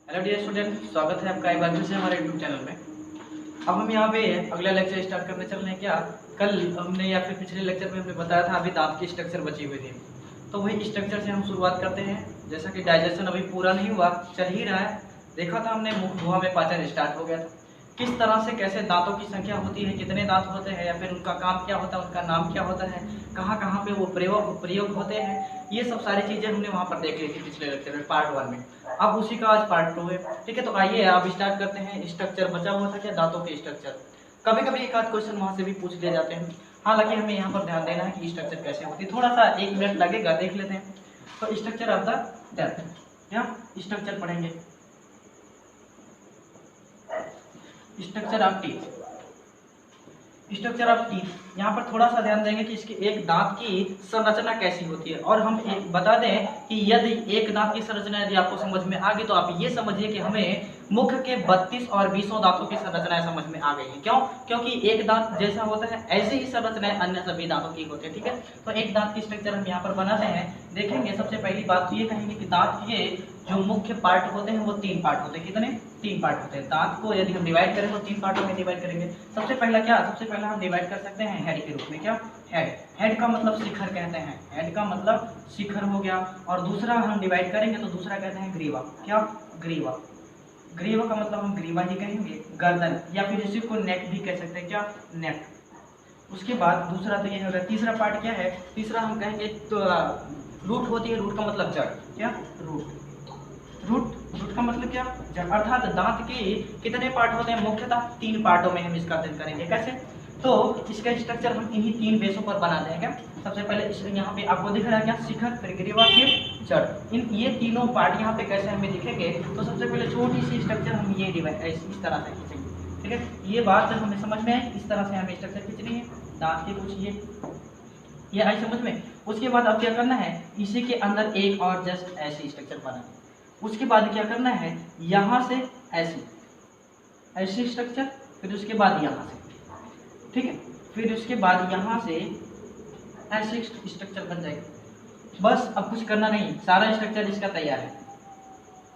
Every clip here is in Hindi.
हेलो डियर स्टूडेंट, स्वागत है आपका एक बार फिर से हमारे यूट्यूब चैनल में। अब हम यहाँ पे अगला लेक्चर स्टार्ट करने चल रहे हैं। क्या कल हमने या फिर पिछले लेक्चर में हमने बताया था अभी दांत की स्ट्रक्चर बची हुई थी, तो वही स्ट्रक्चर से हम शुरुआत करते हैं। जैसा कि डाइजेशन अभी पूरा नहीं हुआ, चल ही रहा है। देखा था हमने मुख गुहा में पाचन स्टार्ट हो गया था। किस तरह से कैसे दांतों की संख्या होती है, कितने दांत होते हैं या फिर उनका काम क्या होता है, उनका नाम क्या होता है, कहाँ कहाँ पे वो प्रयोग होते हैं, ये सब सारी चीज़ें हमने वहाँ पर देख ली थी पिछले लेक्चर में पार्ट 1 में। अब उसी का आज पार्ट 2 है। ठीक है, तो आइए आप स्टार्ट करते हैं। स्ट्रक्चर बचा हुआ था क्या, दांतों के स्ट्रक्चर। कभी कभी एक आध क्वेश्चन वहाँ से भी पूछ लिए जाते हैं। हालांकि हमें यहाँ पर ध्यान देना है कि स्ट्रक्चर कैसे होती है। थोड़ा सा 1 मिनट लगेगा, देख लेते हैं। तो स्ट्रक्चर ऑफ द डेंट, या स्ट्रक्चर पढ़ेंगे। Structure of teeth, structure of teeth. यहाँ पर थोड़ा सा ध्यान देंगे कि इसके एक दांत की संरचना कैसी होती है। और हम एक बता दें कि यदि एक दांत की संरचना यदि आपको समझ में आ गई तो आप ये समझिए कि हमें मुख के 32 और 20 दांतों की संरचनाएं समझ में आ गई है। क्यों? क्योंकि एक दांत जैसा होता है ऐसे ही संरचनाएं अन्य सभी दांतों की होती है। ठीक है, तो एक दांत की स्ट्रक्चर हम यहाँ पर बनाते हैं। देखेंगे सबसे पहली बात तो ये कहेंगे कि दांत के जो मुख्य पार्ट होते हैं वो 3 पार्ट होते हैं। कितने? 3 पार्ट होते हैं। दांत को यदि हम डिवाइड करें तो 3 पार्टों में डिवाइड करेंगे। सबसे पहला हम डिवाइड कर सकते हैं हेड के रूप में। क्या? हेड। हेड का मतलब शिखर कहते हैं। हेड का मतलब शिखर हो गया। और दूसरा हम डिवाइड करेंगे तो दूसरा कहते हैं ग्रीवा। क्या? ग्रीवा। ग्रीवा का मतलब हम ग्रीवा ही कहेंगे, गर्दन, या फिर इसी को नेक भी कह सकते हैं। क्या? नेक। उसके बाद दूसरा तो ये हो गया। तीसरा पार्ट क्या है? तीसरा हम कहेंगे तो रूट होती है। रूट का मतलब जड़। क्या? रूट। रूट का मतलब क्या? जड़। अर्थात दांत के कितने पार्ट होते हैं? मुख्यतः 3 पार्टों में हम इसका अध्ययन करेंगे। कैसे? तो इसका स्ट्रक्चर हम इन्हीं 3 बेसों पर बनाते हैं। क्या? सबसे पहले यहाँ पे आपको दिख रहा है क्या? शिखर, फिर ग्रीवा, फिर जड़। इन ये तीनों पार्ट यहाँ पे कैसे हमें दिखेंगे? तो सबसे पहले छोटी सी स्ट्रक्चर हम ये डिवाइड इस तरह से खींचेंगे। ठीक है, ये बात जब हमें समझ में आए इस तरह से हमें स्ट्रक्चर खींचनी है दांत के कुछ ये आई समझ में। उसके बाद अब क्या करना है, इसी के अंदर एक और जस्ट ऐसी स्ट्रक्चर बनाना है। उसके बाद क्या करना है, यहाँ से ऐसी स्ट्रक्चर, फिर उसके बाद यहाँ से, ठीक है, फिर उसके बाद यहाँ से ऐसी स्ट्रक्चर बन जाएगी। बस अब कुछ करना नहीं, सारा स्ट्रक्चर इसका तैयार है।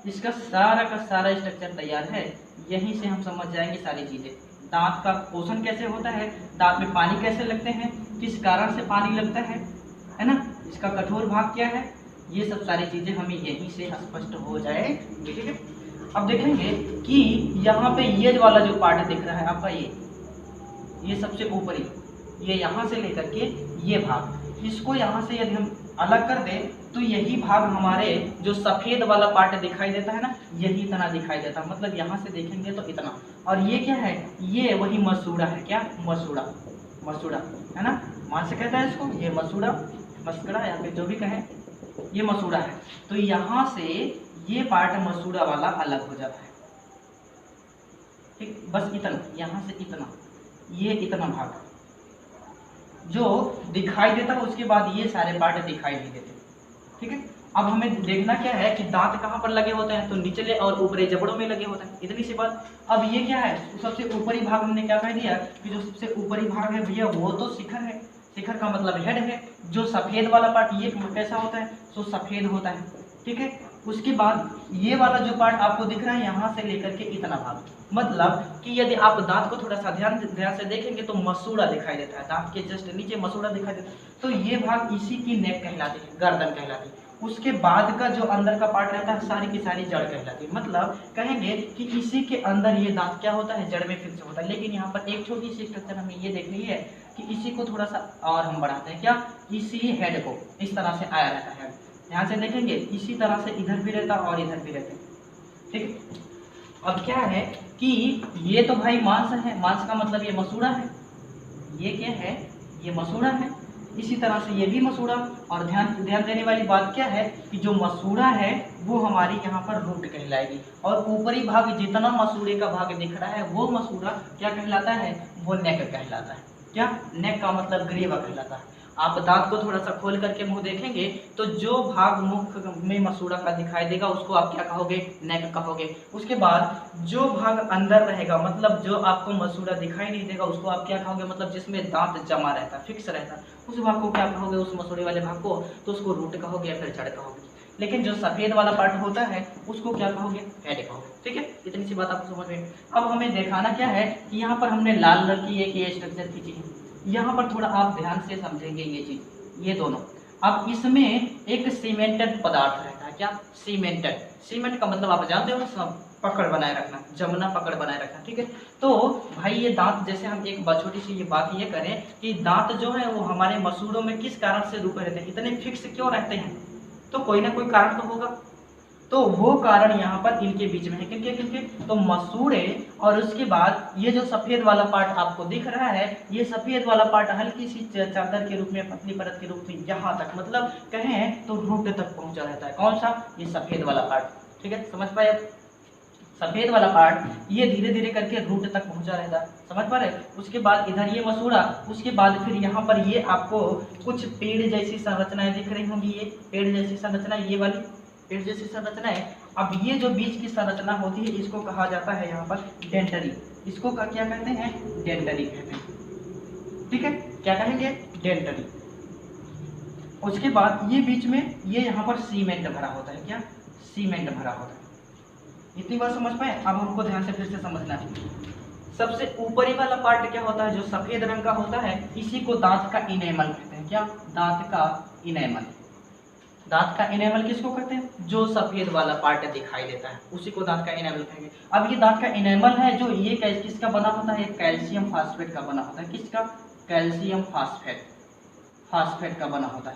इसका सारा का सारा स्ट्रक्चर तैयार है। यहीं से हम समझ जाएंगे सारी चीजें। दांत का पोषण कैसे होता है, दांत में पानी कैसे लगते हैं, किस कारण से पानी लगता है ना, इसका कठोर भाग क्या है, ये सब सारी चीजें हमें यहीं से स्पष्ट हो जाएंगी। ठीक है, अब देखेंगे कि यहाँ पे ये वाला जो पार्ट दिख रहा है आपका, ये सबसे ऊपरी, ये यहाँ से लेकर के ये भाग, इसको यहाँ से यदि हम अलग कर दें तो यही भाग हमारे जो सफेद वाला पार्ट दिखाई देता है ना, यही इतना दिखाई देता है। मतलब यहाँ से देखेंगे तो इतना। और ये क्या है? ये वही मसूड़ा है। क्या? मसूड़ा है ना, मान से कहता है इसको, ये मसूड़ा, मस्कड़ा या फिर जो भी कहें, ये मसूड़ा है। तो यहाँ से ये पार्ट मसूड़ा वाला अलग हो जाता है। ठीक, बस इतना, यहाँ से इतना, ये इतना भाग जो दिखाई देता है, उसके बाद ये सारे पार्ट दिखाई नहीं देते। ठीक है, अब हमें देखना क्या है कि दांत कहाँ पर लगे होते हैं, तो निचले और ऊपरी जबड़ों में लगे होते हैं। इतनी सी बात। अब ये क्या है, सबसे ऊपरी भाग हमने क्या कह दिया कि जो सबसे ऊपरी भाग है भैया वो तो शिखर है। शिखर का मतलब हेड है। जो सफेद वाला पार्ट ये कैसा होता है, तो सफेद होता है। ठीक है, उसके बाद ये वाला जो पार्ट आपको दिख रहा है यहाँ से लेकर के इतना भाग, मतलब कि यदि आप दांत को थोड़ा सा ध्यान से देखेंगे तो मसूड़ा दिखाई देता है। दांत के जस्ट नीचे मसूड़ा दिखाई देता है। तो ये भाग इसी की नेक कहलाती है, गर्दन कहलाती है। उसके बाद का जो अंदर का पार्ट रहता है सारी की सारी जड़ कहलाती है। मतलब कहेंगे कि इसी के अंदर ये दांत क्या होता है, जड़ में फिक्स होता है। लेकिन यहाँ पर एक छोटी सी स्ट्रक्चर हमें ये देखनी है कि इसी को थोड़ा सा और हम बढ़ाते हैं। क्या? इसी हेड को इस तरह से आया रहता है। ध्यान से देखेंगे इसी तरह से इधर भी रहता और इधर भी रहता है। ठीक, अब क्या है कि ये तो भाई मांस है, मांस का मतलब ये मसूड़ा है। ये क्या है? ये मसूड़ा है। इसी तरह से ये भी मसूड़ा। और ध्यान देने वाली बात क्या है कि जो मसूड़ा है वो हमारी यहाँ पर रूट कहलाएगी। और ऊपरी भाग जितना मसूड़े का भाग दिख रहा है वो मसूड़ा क्या कहलाता है, वो नेक कहलाता है। क्या? नेक का मतलब ग्रीवा कहलाता है। आप दांत को थोड़ा सा खोल करके मुंह देखेंगे तो जो भाग मुख में मसूड़ा का दिखाई देगा उसको आप क्या कहोगे, नेक कहोगे। उसके बाद जो भाग अंदर रहेगा, मतलब जो आपको मसूड़ा दिखाई नहीं देगा, उसको आप क्या कहोगे, मतलब जिसमें दांत जमा रहता है, फिक्स रहता है, उस भाग को क्या कहोगे, उस मसूड़े वाले भाग को, तो उसको रूट कहोगे या फिर जड़ कहोगे। लेकिन जो सफेद वाला पार्ट होता है उसको क्या कहोगे, हेड कहोगे। ठीक है, इतनी सी बात आपको समझ में। अब हमें दिखाना क्या है कि यहाँ पर हमने लाल रंग की एक ये स्ट्रक्चर खींची है, यहाँ पर थोड़ा आप ध्यान से समझेंगे ये चीज, ये दोनों। अब इसमें एक सीमेंटेड पदार्थ रहता है, क्या, सीमेंटेड। सीमेंट का मतलब आप जानते हो, सब पकड़ बनाए रखना, जमना पकड़ बनाए रखना। ठीक है, तो भाई ये दांत, जैसे हम एक छोटी सी ये बात ये करें कि दांत जो है वो हमारे मसूड़ों में किस कारण से रुके रहते हैं, इतने फिक्स क्यों रहते हैं, तो कोई ना कोई कारण तो होगा। तो वो कारण यहाँ पर इनके बीच में है, किनके किनके, तो मसूड़े, और उसके बाद ये जो सफेद वाला पार्ट आपको दिख रहा है, ये सफेद वाला पार्ट हल्की सी चादर के रूप में, पतली परत के रूप में यहाँ तक, मतलब कहें तो रूट तक पहुंचा रहता है। कौन सा, ये सफेद वाला पार्ट। ठीक है, समझ पाए आप, सफेद वाला पार्ट ये धीरे धीरे करके रूट तक पहुंचा रहता है, समझ पा रहे। उसके बाद इधर ये मसूड़ा, उसके बाद फिर यहाँ पर ये आपको कुछ पेड़ जैसी संरचनाएं दिख रही होंगी, ये पेड़ जैसी संरचना, ये वाली पेड़ जैसी संरचना है। अब ये जो बीच की संरचना होती है इसको कहा जाता है यहाँ पर डेंटरी, इसको क्या कहते हैं, डेंटरी कहते हैं। ठीक है, क्या कहेंगे, डेंटरी। उसके बाद ये बीच में ये यहाँ पर सीमेंट भरा होता है, क्या, सीमेंट भरा होता है। इतनी बात समझ पाए। अब हमको ध्यान से फिर से समझना है। सबसे ऊपरी वाला पार्ट क्या होता है, जो सफेद रंग का होता है, इसी को दांत का इनेमल कहते हैं, क्या, दांत का इनेमल। दांत का इनेमल किसको कहते हैं, जो सफेद वाला पार्ट दिखाई देता है उसी को दांत का इनेमल कहेंगे। अब ये दांत का इनेमल है जो ये किसका बना होता है, कैल्शियम फास्फेट का बना होता है, किसका, कैल्शियम फास्फेट, फास्फेट का बना होता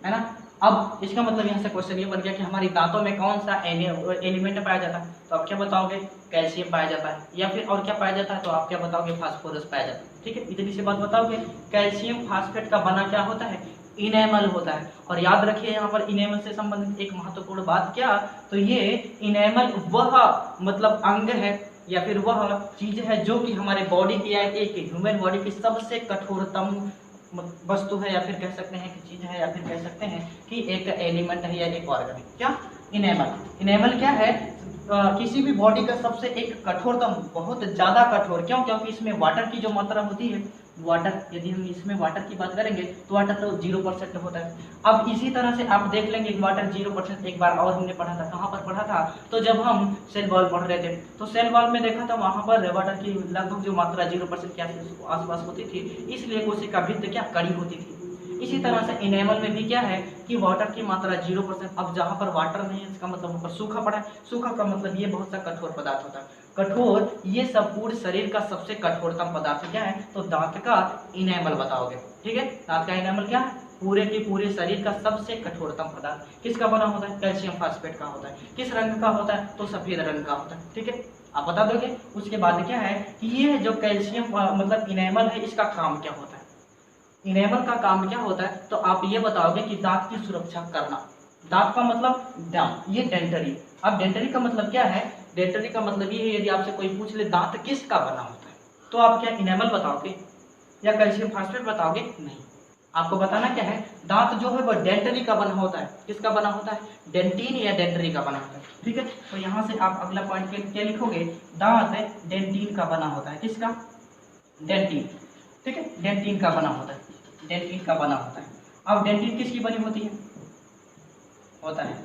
है ना। अब इसका मतलब यहाँ से क्वेश्चन ये बन गया कि हमारी दांतों में कौन सा एलिमेंट पाया जाता है, तो आप क्या बताओगे, कैल्शियम पाया जाता है, या फिर और क्या पाया जाता है, तो आप क्या बताओगे, फास्फोरस पाया जाता है। ठीक है, इतनी सी बात बताओगे। कैल्शियम फास्फेट का बना क्या होता है, इनेमल होता है। और याद रखिए यहाँ पर इनेमल से संबंधित एक महत्वपूर्ण बात क्या, तो ये इनेमल वह मतलब अंग है या फिर वह चीज है जो कि हमारे बॉडी की, एक ह्यूमन बॉडी की सबसे कठोरतम वस्तु है, या फिर कह सकते हैं कि चीज है, या फिर कह सकते हैं कि एक एलिमेंट है या एक ऑर्गन है, क्या, इनेमल। इनेमल क्या है, किसी भी बॉडी का सबसे एक कठोरतम, बहुत ज्यादा कठोर, क्यों, क्योंकि इसमें वाटर की जो मात्रा होती है, वाटर, यदि हम इसमें वाटर की बात करेंगे तो वाटर तो 0% होता है। अब इसी तरह से आप देख लेंगे वाटर 0%, एक बार और हमने पढ़ा था, कहाँ पर पढ़ा था, तो जब हम सेल वॉल पढ़ रहे थे तो सेल वॉल में देखा था वहां पर वाटर की लगभग जो मात्रा 0% के आसपास होती थी, इसलिए कोशिका भित्त क्या, कड़ी होती थी। इसी तरह से इनेमल में भी क्या है कि वाटर की मात्रा 0%। अब जहाँ पर वाटर नहीं है इसका मतलब वहाँ पर सूखा पड़ा है। सूखा का मतलब ये बहुत सा कठोर पदार्थ होता है। कठोर, ये सब पूरे शरीर का सबसे कठोरतम पदार्थ क्या है, तो दांत का इनेमल बताओगे। ठीक है, दांत का इनेमल क्या है, पूरे के पूरे शरीर का सबसे कठोरतम पदार्थ किसका बना होता है, कैल्शियम फास्फेट का होता है। किस रंग का होता है, तो सफेद रंग का होता है। ठीक है, आप बता दोगे। उसके बाद क्या है कि ये जो कैल्शियम मतलब इनेमल है, इसका काम क्या होता है, इनेमल का काम क्या होता है, तो आप ये बताओगे कि दांत की सुरक्षा करना। दांत का मतलब दांत, ये डेंटरी। अब डेंटरी का मतलब क्या है, डेंटरी का मतलब ये है, यदि आपसे कोई पूछ ले दांत किसका बना होता है, तो आप क्या इनेमल बताओगे या कैल्शियम फास्फेट बताओगे, नहीं। आपको बताना क्या है, दांत जो है वो डेंटरी का बना होता है। किसका बना होता है, डेंटिन या डेंटरी का बना होता है। ठीक है, तो यहाँ से आप अगला पॉइंट क्या लिखोगे, दांत डेंटिन का बना होता है। किसका, डेंटिन। ठीक है, डेंटिन का बना होता है, डेंटिन का बना होता है। अब डेंटिन किसकी बनी होती है, होता है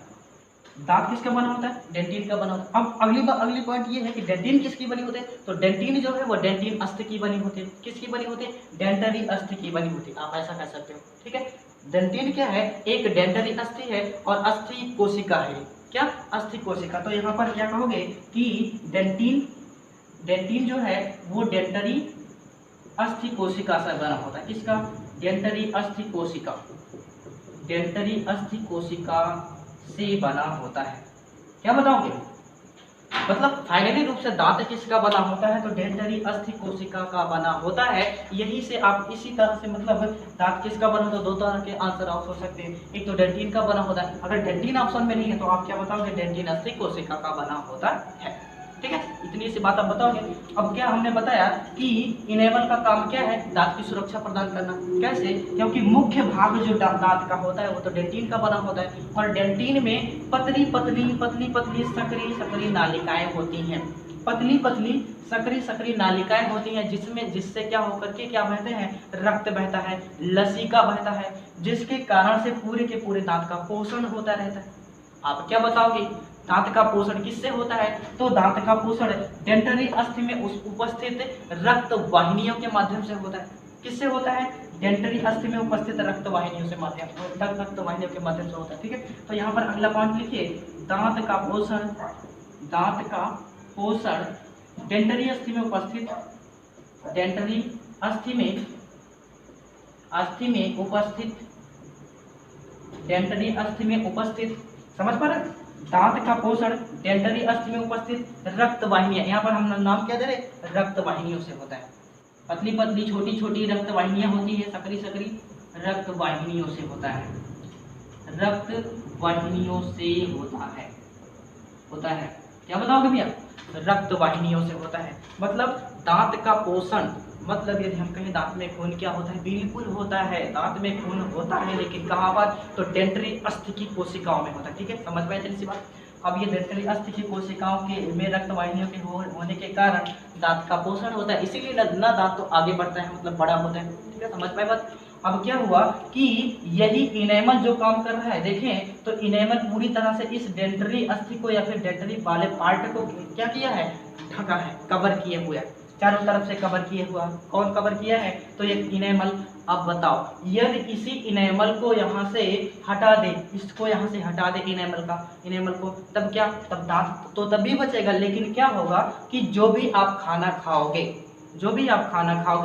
दांत किसका बना होता है, डेंटिन का बना होता है। अब अगली पॉइंट ये है कि डेंटिन किसकी बनी होती है, तो डेंटिन जो है वो डेंटिन अस्थि की बनी होती है। किसकी बनी होती है, डेंटरी अस्थि की बनी होती है, आप ऐसा कह सकते हो। ठीक है, डेंटिन क्या है, एक डेंटरी अस्थि है और अस्थि कोशिका है। क्या, अस्थि कोशिका। तो यहाँ पर क्या कहोगे कि डेंटिन जो है वो डेंटरी अस्थि कोशिका से बना होता है। किसका, डेंटरी अस्थि कोशिका, डेंटरी अस्थि कोशिका से बना होता है। क्या बताओगे, मतलब फाइनली रूप से दांत किसका बना होता है, तो डेंटरी अस्थि कोशिका का बना होता है। यही से आप इसी तरह से मतलब दांत किसका बना होता है, दो तरह के आंसर आप हो सकते हैं। एक तो डेंटिन का बना होता है, अगर डेंटिन ऑप्शन में नहीं है तो आप क्या बताओगे, डेंटिन अस्थि कोशिका का बना होता है। ठीक है, इतनी सी बात आप बताओगे। अब क्या हमने बताया कि इनेमल का काम क्या है, दांत की सुरक्षा प्रदान करना। कैसे, क्योंकि मुख्य भाग जो दांत का होता है वो तो डेंटिन का बना होता है, और डेंटिन में पतली पतली सकरी नालिकाएं होती हैं। पतली पतली सकरी नालिकाएं होती हैं, जिससे क्या होकर के क्या बहते हैं, रक्त बहता है, लसिका बहता है, जिसके कारण से पूरे के पूरे दांत का पोषण होता रहता है। आप क्या बताओगे? दांत का पोषण किससे होता है? तो दांत का पोषण डेंटरी अस्थि में उपस्थित रक्त वाहिनियों के माध्यम से होता है। किससे होता है? डेंटरी अस्थि में उपस्थित रक्त वाहिनियों से रक्त वाहिनियों के माध्यम से होता है। ठीक है, तो यहाँ पर अगला पॉइंट लिखिए, दांत का पोषण डेंटरी अस्थि में उपस्थित, डेंटरी अस्थि में डेंटरी अस्थि में उपस्थित, समझ पा रहे? दांत का पोषण डेंटरी अस्थि में उपस्थित रक्त वाहिनियां, यहाँ पर हम नाम क्या दे रहे? रक्त वाहिनियों से होता है। पतली पतली छोटी छोटी रक्त वाहिनियां होती है, सकरी सकरी रक्त वाहिनियों से होता है, रक्त वाहिनियों से होता है। क्या बताओगे भैया? रक्त वाहिनियों से होता है। मतलब दांत का पोषण, मतलब यदि हम कहें दांत में खून क्या होता है? बिल्कुल होता है, दांत में खून होता है, लेकिन कहाँ पर? तो डेंटरी अस्थि की कोशिकाओं में होता है। ठीक है, समझ में आई सी बात? अब ये डेंटरी अस्थि की कोशिकाओं के में रक्त वाहिनियों के होने के कारण दांत का पोषण होता है, इसीलिए ना दांत तो आगे बढ़ता है, मतलब बड़ा होता है। ठीक है, समझ पाए बात? अब क्या हुआ कि यही इनेमल जो काम कर रहा है, देखें तो इनेमल पूरी तरह से इस डेंटरी अस्थि को या फिर डेंटरी वाले पार्ट को क्या किया है? ढका है, कवर किए हुआ है, चारों तरफ से कवर किए हुआ। कौन कवर किया है? तो ये इनेमल। अब बताओ, यदि इसी इनेमल को यहाँ से हटा दे, इसको यहाँ से हटा दे इनेमल को, तब क्या? तब दांत तो तभी बचेगा, लेकिन क्या होगा कि जो भी आप खाना खाओगे,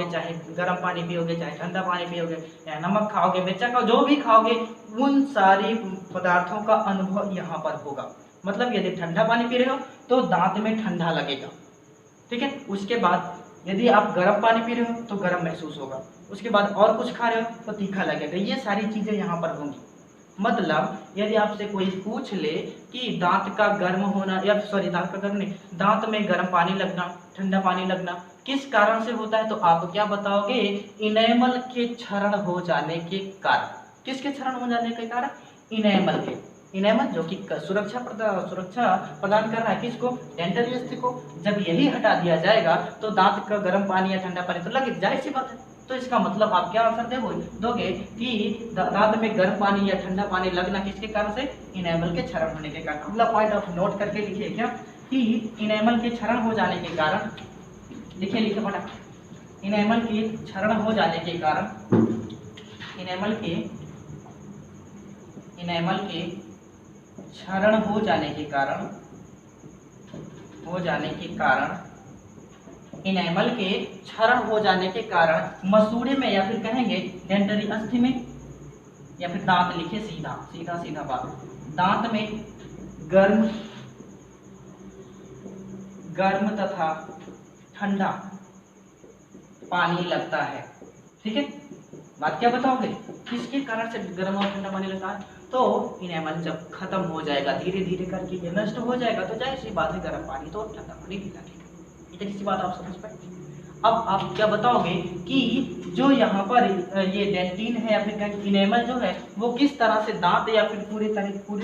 चाहे गर्म पानी पियोगे, चाहे ठंडा पानी पियोगे, या नमक खाओगे, मिर्चा खाओ, जो भी खाओगे, उन सारी पदार्थों का अनुभव यहाँ पर होगा। मतलब यदि ठंडा पानी पी रहे हो तो दांत में ठंडा लगेगा। ठीक है, उसके बाद यदि आप गर्म पानी पी रहे हो तो गर्म महसूस होगा, उसके बाद और कुछ खा रहे हो तो तीखा लगेगा। ये सारी चीजें यहाँ पर होंगी। मतलब यदि आपसे कोई पूछ ले कि दांत का गर्म होना, या सॉरी दांत का गर्म नहीं, दांत में गर्म पानी लगना, ठंडा पानी लगना किस कारण से होता है, तो आप क्या बताओगे? इनेमल के क्षरण हो जाने के कारण। किसके क्षरण हो जाने के कारण? इनेमल के। इनेमल जो कि सुरक्षा प्रदान कर रहा है किसको? डेंटरी अस्थि को। जब यही हटा दिया जाएगा तो दांत का गर्म पानी या ठंडा पानी तो लगे, जाहिर सी बात है। तो इसका मतलब आप क्या आंसर दोगे कि दांत में गर्म पानी या ठंडा पानी लगना किसके कारण से? इनेमल के क्षरण होने के कारण। अगला पॉइंट आप नोट करके लिखिए क्या कि इनेमल के क्षरण हो जाने के कारण, लिखिए फटाफट, इनेमल के क्षरण हो जाने के कारण, इनेमल के क्षरण हो जाने के कारण, इनेमल के क्षरण हो जाने के कारण मसूड़े में, या फिर कहेंगे डेंटरी अस्थि में, या फिर दांत लिखे सीधा बात, दांत में गर्म तथा ठंडा पानी लगता है। ठीक है, बात क्या बताओगे? किसके कारण से गर्म और ठंडा पानी लगता है? तो इनेमल जब खत्म हो जाएगा, धीरे धीरे करके ये नष्ट हो जाएगा, तो जाहिर सी बात है गर्म पानी तो ठंडा पानी भी लगेगा। इतनी सी बात आप समझ पाए? अब आप क्या बताओगे कि जो यहाँ पर ये डेंटिन है या फिर इनेमल जो है वो किस तरह से दांत, या फिर पूरे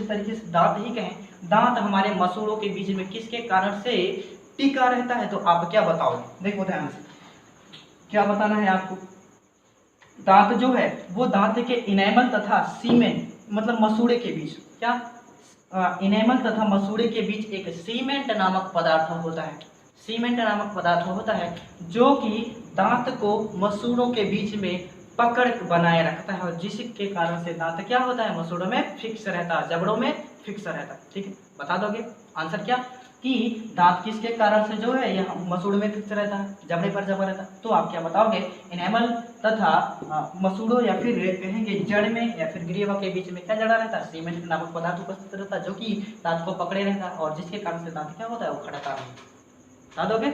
तरीके से दांत ही कहें, दांत हमारे मसूड़ों के बीच में किसके कारण से टिका रहता है? तो आप क्या बताओगे? देखो ध्यान से, क्या बताना है आपको? दांत जो है वो दांत के इनेमल तथा सीमेंट, मतलब मसूड़े के बीच, क्या इनेमल तथा मसूड़े के बीच एक सीमेंट नामक पदार्थ होता है। सीमेंट नामक पदार्थ होता है जो कि दांत को मसूड़ों के बीच में पकड़ बनाए रखता है, और जिसके कारण से दांत क्या होता है? मसूड़ों में फिक्स रहता है, जबड़ों में फिक्स रहता है। ठीक है, बता दोगे आंसर क्या कि दांत किसके कारण से जो है यह मसूड़ में फिक्स रहता है, जबड़े पर जबड़ा रहता है? तो आप क्या बताओगे? इनेमल तथा मसूड़ों या फिर कहेंगे जड़ में या फिर ग्रीवा के बीच में क्या जड़ा रहता है? सीमेंट नामक पदार्थ उपस्थित रहता है जो कि दांत को पकड़े रहता है, और जिसके कारण से दांत क्या होता है? वो खड़ता है। बता दोगे?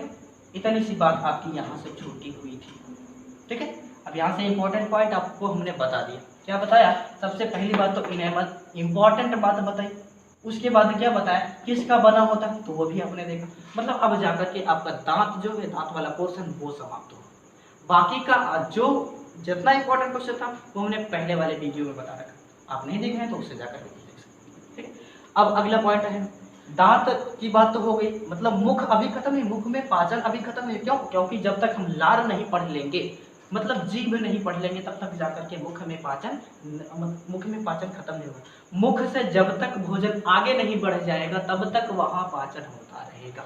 इतनी सी बात आपकी यहाँ से छूटी हुई थी। ठीक है, अब यहाँ से इंपॉर्टेंट पॉइंट आपको हमने बता दिया। क्या बताया? सबसे पहली बात तो इनेमल इंपॉर्टेंट बात बताई, उसके बाद क्या बताया? किसका बना होता है, तो वो भी आपने देखा। मतलब अब जाकर के आपका दांत जो है, दांत वाला पोर्शन वो समाप्त हो। बाकी का जो जितना इंपॉर्टेंट क्वेश्चन था वो हमने पहले वाले वीडियो में बता रखा, आप नहीं देखे हैं तो उससे जाकर के देख सकते। ठीक है, अब अगला पॉइंट है दांत की बात तो हो गई, मतलब मुख अभी खत्म है, मुख में पाचन अभी खत्म है। क्यों? क्योंकि जब तक हम लार नहीं पढ़ लेंगे, मतलब जीभ नहीं पढ़ लेंगे तब तक जाकर के मुख में पाचन खत्म नहीं होगा। मुख से जब तक भोजन आगे नहीं बढ़ जाएगा तब तक वहां पाचन होता रहेगा।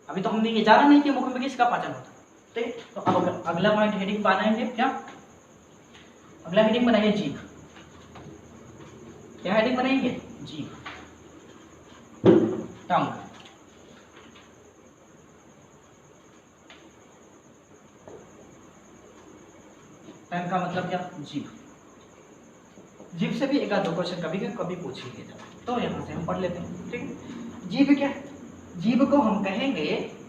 अभी तो हमने ये जाना नहीं कि मुख में किसका पाचन होता है। ठीक, तो अब अगला पॉइंट हेडिंग बनाएंगे क्या? अगला हेडिंग बनाइए जीभ। क्या हेडिंग बनाएंगे? जीभ, टंग। टंग का मतलब क्या? जीभ। जीभ से भी एक आध दो क्वेश्चन कभी पूछ ही लिया जाता है, तो यहाँ से हम पढ़ लेते हैं। ठीक, जीभ क्या? जीभ को हम कहेंगे,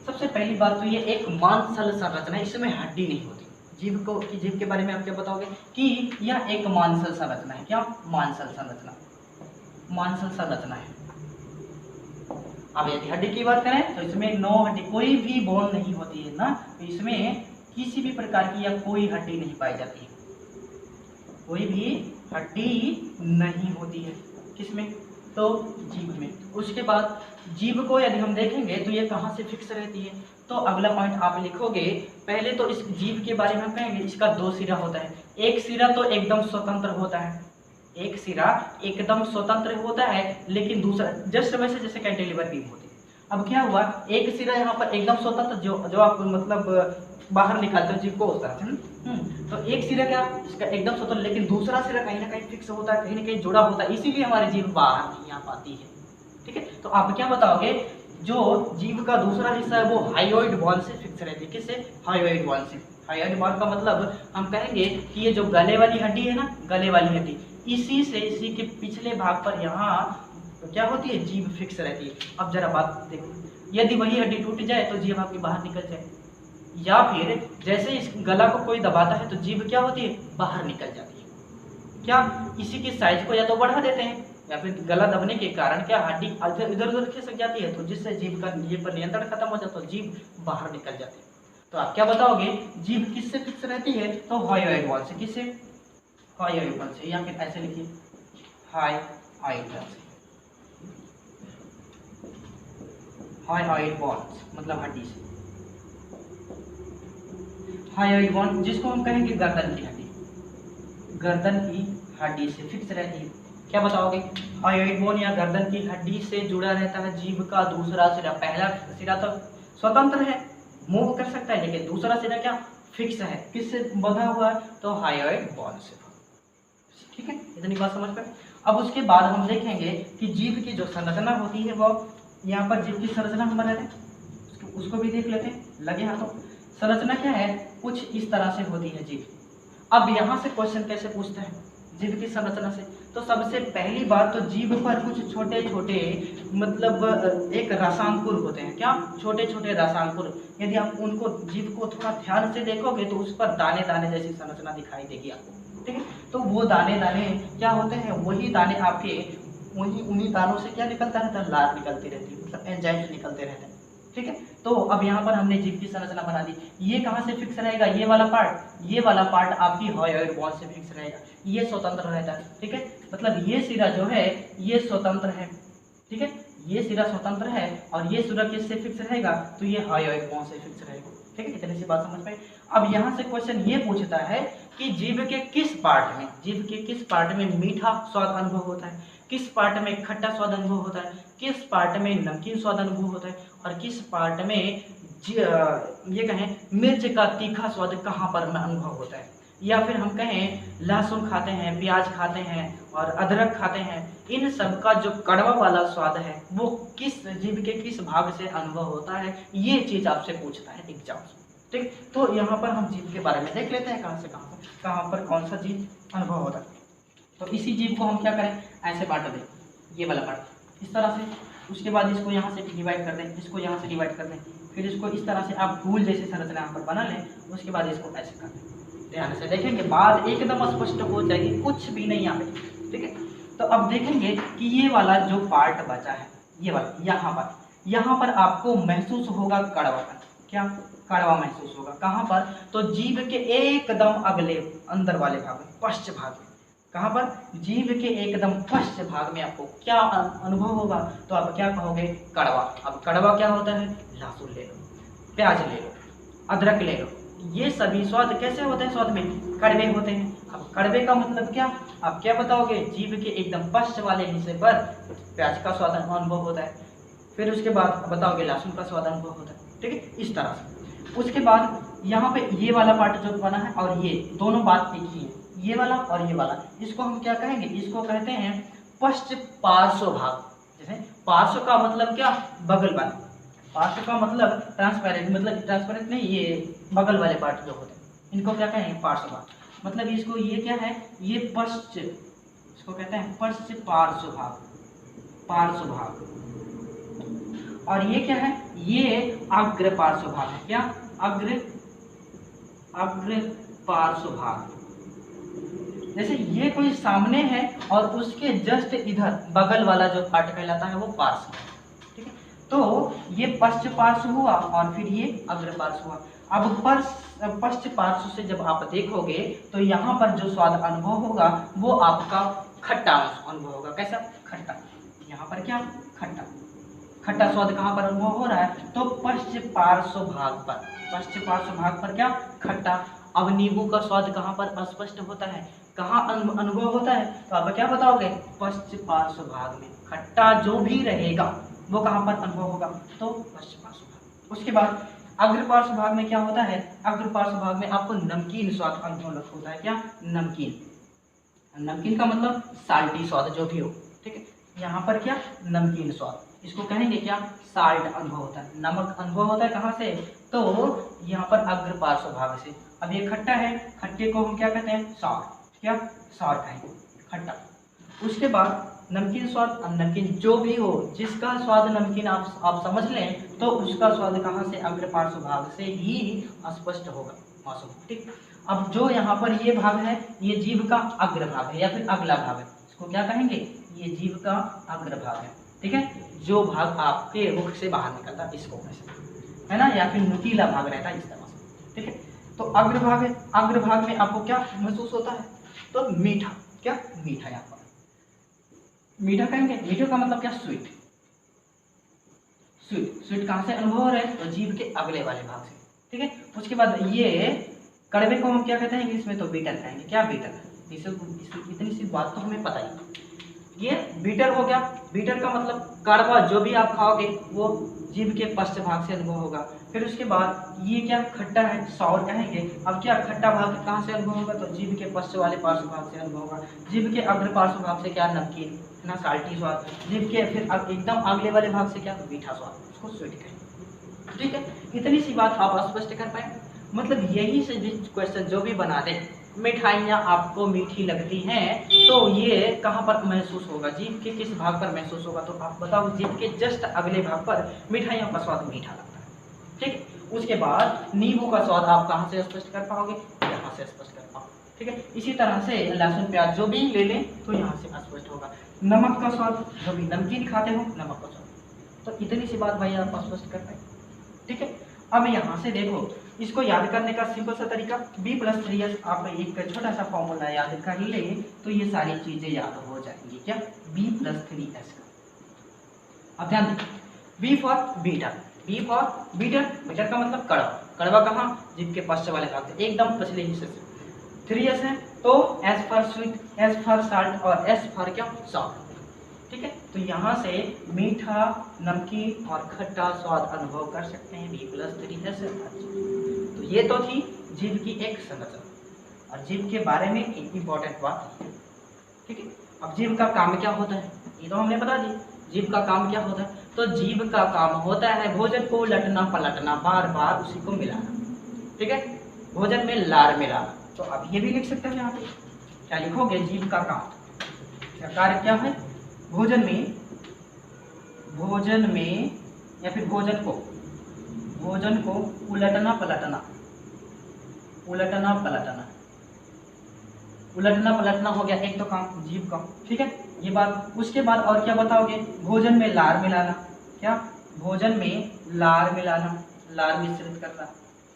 सबसे पहली बात तो ये एक मांसल संरचना है, इसमें हड्डी नहीं होती। जीभ के बारे में आप क्या बताओगे कि यह एक मांसल संरचना है। क्या? मांसल संरचना है। अब यदि हड्डी की बात करें तो इसमें 9 हड्डी, कोई भी बोन नहीं होती है ना, तो इसमें किसी भी प्रकार की या कोई हड्डी नहीं पाई जाती है, कोई भी हड्डी नहीं होती है। किसमें? तो जीभ में। उसके बाद जीभ को यदि हम देखेंगे तो ये कहाँ से फिक्स रहती है, तो अगला पॉइंट आप लिखोगे। पहले तो इस जीभ के बारे में हम कहेंगे, इसका 2 सिरा होता है। एक सिरा तो एकदम स्वतंत्र होता है, एक सिरा एकदम स्वतंत्र होता है, लेकिन दूसरा जस्ट वैसे जैसे कैंटिलीवर बीम होती है। अब क्या हुआ, एक सिरा यहाँ पर एकदम स्वतंत्र जो आप मतलब बाहर निकालते हो जीभ को उस तरह से। तो एक सिरा क्या इसका एकदम स्वतंत्र, लेकिन दूसरा सिरा कहीं ना कहीं फिक्स होता है, कहीं ना कहीं जुड़ा होता है, इसीलिए हमारी जीभ बाहर नहीं आ पाती है। ठीक है, तो आप क्या बताओगे, जो जीभ का दूसरा हिस्सा है वो हायोइड बॉल से फिक्स रहती है। किससे? हायोइड बॉल से। हायोइड बॉल का मतलब हम कहेंगे कि ये जो गले वाली हड्डी है ना, गले वाली हड्डी, इसी के पिछले भाग पर यहाँ तो क्या होती है, जीभ फिक्स रहती है। अब जरा बात देखो, यदि वही हड्डी टूट जाए तो जीभ आपकी बाहर निकल जाए, या फिर जैसे इस गला को कोई दबाता है तो जीभ क्या होती है, बाहर निकल जाती है। क्या इसी की साइज को या तो बढ़ा देते हैं, या फिर गला दबने के कारण क्या हड्डी इधर उधर खिसक जाती है, तो जिससे जीभ का ये पर नियंत्रण खत्म हो जाता है, तो जीभ बाहर निकल जाती है। तो आप क्या बताओगे, जीभ किससे फिक्स रहती है, तो हायोइड बॉल से। किससे? हायोइड बॉल से, या फिर ऐसे लिखिए हायोइड बॉल से। हायोइड बॉन्स मतलब हड्डी से। हायोइड बॉन्ड जिसको हम कहेंगे गर्दन की हड्डी, गर्दन की हड्डी से फिक्स रहती है। क्या बताओगे, हायोइड बोन या गर्दन की हड्डी से जुड़ा रहता है जीभ का दूसरा सिरा। पहला सिरा तो स्वतंत्र है, मूव कर सकता है, लेकिन दूसरा सिरा क्या, फिक्स है। किससे बंधा हुआ है, तो हायोइड बोन से। ठीक है, इतनी बात समझ पाए। अब उसके बाद हम देखेंगे कि जीभ की जो संरचना होती है, वो यहाँ पर जीभ की संरचना हम बना रहे, उसको भी देख लेते हैं। लगे हाथों, संरचना क्या है, कुछ इस तरह से होती है जीभ। अब यहाँ से क्वेश्चन कैसे पूछते हैं जीभ की संरचना से, तो सबसे पहली बात तो जीभ पर कुछ छोटे छोटे मतलब एक रसांकुर होते हैं। क्या? छोटे छोटे रसांकुर। यदि आप उनको जीभ को थोड़ा ध्यान से देखोगे तो उस पर दाने दाने जैसी संरचना दिखाई देगी आपको। ठीक है, तो वो दाने दाने क्या होते हैं, वही दाने आपके उन्हीं दानों से क्या निकलता रहता है, लार निकलती रहती है, मतलब एंजाइम्स निकलते रहते हैं। ठीक है, तो अब यहाँ पर हमने जीभ की संरचना बना दी। ये कहाँ से फिक्स रहेगा, ये वाला पार्ट आपकी हायोइड बॉल से फिक्स रहेगा, ये स्वतंत्र रहता है। ठीक है, मतलब ये सिरा जो है ये स्वतंत्र है। ठीक है, ये सिरा स्वतंत्र है और ये सिरा किससे फिक्स रहेगा, तो ये हायोइड बॉल से फिक्स रहेगा। ठीक है, इतनी सी बात समझ पाए। अब यहाँ से क्वेश्चन ये पूछता है कि जीभ के किस पार्ट में मीठा स्वाद अनुभव होता है, किस पार्ट में खट्टा स्वाद अनुभव होता है, किस पार्ट में नमकीन स्वाद अनुभव होता है, और किस पार्ट में ये कहें मिर्च का तीखा स्वाद कहाँ पर अनुभव होता है। या फिर हम कहें लहसुन खाते हैं, प्याज खाते हैं और अदरक खाते हैं, इन सब का जो कड़वा वाला स्वाद है वो किस जीभ के किस भाग से अनुभव होता है, ये चीज आपसे पूछता है एग्जाम। ठीक, तो यहाँ पर हम जीभ के बारे में देख लेते हैं, कहाँ पर कौन सा जीभ अनुभव होता है। तो इसी जीभ को हम क्या करें, ऐसे बांट दें, ये वाला पार्ट इस तरह से, उसके बाद इसको यहाँ से डिवाइड कर दें, इसको यहाँ से डिवाइड कर दें, फिर इसको इस तरह से आप फूल जैसे संरचना यहाँ पर बना लें, उसके बाद इसको ऐसे कर दें। ध्यान से देखेंगे, बात एकदम स्पष्ट हो जाएगी, कुछ भी नहीं यहाँ पे। ठीक है, तो अब देखेंगे कि ये वाला जो पार्ट बचा है, ये वाला यहाँ पर आपको महसूस होगा कड़वापन। क्या? कड़वा महसूस होगा। कहाँ पर, तो जीभ के एकदम अगले अंदर वाले भाग में, पश्च भाग में। कहाँ पर? जीभ के एकदम पश्च भाग में आपको क्या अनुभव होगा, तो आप क्या कहोगे, कड़वा। अब कड़वा क्या होता है, लहसुन ले लो, प्याज ले लो, अदरक ले लो, ये सभी स्वाद कैसे होते हैं, स्वाद में कड़वे होते हैं। अब कड़वे का मतलब क्या, आप क्या बताओगे, जीभ के एकदम पश्च वाले हिस्से पर प्याज का स्वाद अनुभव होता है, फिर उसके बाद बताओगे लहसुन का स्वाद अनुभव होता है, ठीक है, इस तरह से। उसके बाद यहाँ पे ये वाला पार्ट जो बना है और ये दोनों बात एक ही है, ये वाला और ये वाला, इसको हम क्या कहेंगे, इसको कहते हैं पश्च पार्श्व भाग। जैसे पार्श्व का मतलब क्या, बगल वाला, पार्श्व का मतलब ट्रांसपेरेंट, मतलब ट्रांसपेरेंट नहीं, ये बगल वाले पार्ट जो होते हैं इनको क्या कहेंगे, पार्श्व भाग। मतलब इसको ये क्या है, ये पश्च, इसको कहते हैं पश्च पार्श्व भाग, पार्श्व भाग। और ये क्या है, ये अग्र पार्श्व भाग है। क्या, अग्र पार्श्व भाग। जैसे ये कोई सामने है और उसके जस्ट इधर बगल वाला जो पार्ट कहलाता है वो पार्श्व, ठीक है। तो ये पश्च पार्श्व हुआ और फिर ये अग्र पार्श्व हुआ। अब पश्च पार्श्व से जब आप देखोगे तो यहाँ पर जो स्वाद अनुभव होगा वो आपका खट्टा अनुभव होगा। कैसा, खट्टा। यहाँ पर क्या, खट्टा, खट्टा स्वाद कहाँ पर अनुभव हो रहा है, तो पश्च पार्श्व भाग पर, पश्च पार्श्व भाग पर क्या, खट्टा। अब नींबू का स्वाद कहाँ पर स्पष्ट होता है, कहाँ अनुभव होता है, तो आप क्या बताओगे, पश्च पार्श्व भाग में। खट्टा जो भी रहेगा वो कहाँ पर अनुभव होगा, तो पश्च पार्श्व भाग। उसके बाद अग्र पार्श्व भाग में क्या होता है, अग्र पार्श्व भाग में आपको नमकीन स्वाद अनुभव होता है। क्या, नमकीन, नमकीन का मतलब साल्टी स्वाद जो भी हो, ठीक है। यहाँ पर क्या, नमकीन स्वाद, इसको कहेंगे क्या, साल्ट अनुभव होता है, नमक अनुभव होता है। कहाँ से, तो यहाँ पर अग्र पार्श्व भाग से। अब ये खट्टा है, खट्टे को हम क्या कहते हैं, साल्ट। क्या, साल्ट कहेंगे, खट्टा। उसके बाद नमकीन स्वाद, अब नमकीन जो भी हो, जिसका स्वाद नमकीन आप समझ लें तो उसका स्वाद कहाँ से, अग्र पार्श्व भाग से ही स्पष्ट होगा, मासूम, ठीक। अब जो यहाँ पर ये भाग है ये जीभ का अग्र भाग है या फिर अगला भाग है, इसको क्या कहेंगे, ये जीभ का अग्र भाग है, ठीक है। जो भाग आपके मुख से बाहर निकलता है इसको है ना, या फिर नुकीला भाग रहता है इस तरह से, ठीक है। तो अग्र भाग है, अग्र भाग में आपको क्या महसूस होता है, तो मीठा। क्या, मीठा, यहाँ पर मीठा कहेंगे, मीठा का मतलब क्या, स्वीट, स्वीट, स्वीट कहाँ से अनुभव हो रहा है, तो जीभ के अगले वाले भाग से, ठीक है। उसके बाद ये कड़वे को हम क्या कहते हैं इंग्लिश में, तो बीटर कहेंगे। क्या, बीटर, इतनी सी बात तो हमें पता ही। ये बीटर हो गया, बीटर का मतलब कड़वा जो भी आप खाओगे वो जीभ के पश्च भाग से अनुभव होगा। फिर उसके बाद ये क्या, खट्टा है, सॉर कहेंगे। अब क्या, खट्टा भाग कहाँ से अनुभव होगा, तो जीभ के पश्च वाले पार्श्व भाग से अनुभव होगा। जीभ के अग्र पार्श्व भाग से क्या, नमकीन, है ना, साल्टी स्वाद। जीभ के फिर एकदम अगले वाले भाग से क्या, मीठा स्वाद, उसको स्वीट कहेंगे, ठीक है। इतनी सी बात आप स्पष्ट कर पाए। मतलब यही से क्वेश्चन जो भी बना दें, मिठाइयाँ आपको मीठी लगती हैं तो ये कहाँ पर महसूस होगा, जीभ के किस भाग पर महसूस होगा, तो आप बताओ, जीभ के जस्ट अगले भाग पर मिठाइयों का स्वाद मीठा लगता है, ठीक है। उसके बाद नींबू का स्वाद आप कहाँ से स्पष्ट कर पाओगे, यहाँ से स्पष्ट कर पाओगे, ठीक है। इसी तरह से लहसुन प्याज जो भी ले लें तो यहाँ से स्पष्ट होगा। नमक का स्वाद, जो भी नमकीन खाते हो, नमक का स्वाद। तो इतनी सी बात भाई आप स्पष्ट कर पाए, ठीक है। अब यहाँ से देखो, इसको याद करने का सिंपल सा तरीका, b+3s, आप एक छोटा सा फॉर्मूला याद कर ले तो ये सारी चीजें याद हो जाएंगी। क्या, b+3s का। अब ध्यान दें, b for bitter, b for bitter, bitter का मतलब कड़वा, कड़वा कहाँ, जीभ के पश्च वाले भाग से, एकदम पछले हिस्से से। 3s है तो s for sweet, s for salt और s फॉर क्या, सॉल्ट, ठीक है। तो यहाँ से मीठा, नमकीन और खट्टा स्वाद अनुभव कर सकते हैं b+3s। तो ये तो थी जीभ की एक संरचना और जीभ के बारे में एक इम्पोर्टेंट बात, ठीक है। अब जीभ का काम क्या होता है, ये तो हमने बता दी। जीभ का काम क्या होता है, तो जीभ का काम होता है भोजन को उलटना पलटना, बार बार उसी को मिलाना, ठीक है, भोजन में लार मिलाना। तो अब ये भी लिख सकते हैं यहाँ पे, क्या लिखोगे, जीभ का काम, क्या कार्य क्या है, भोजन में या फिर भोजन को उलटना पलटना, उलटना पलटना हो गया एक तो काम जीभ का, ठीक है, ये बात। उसके बाद और क्या बताओगे, भोजन में लार मिलाना। क्या, भोजन में लार मिलाना, लार मिश्रित करना,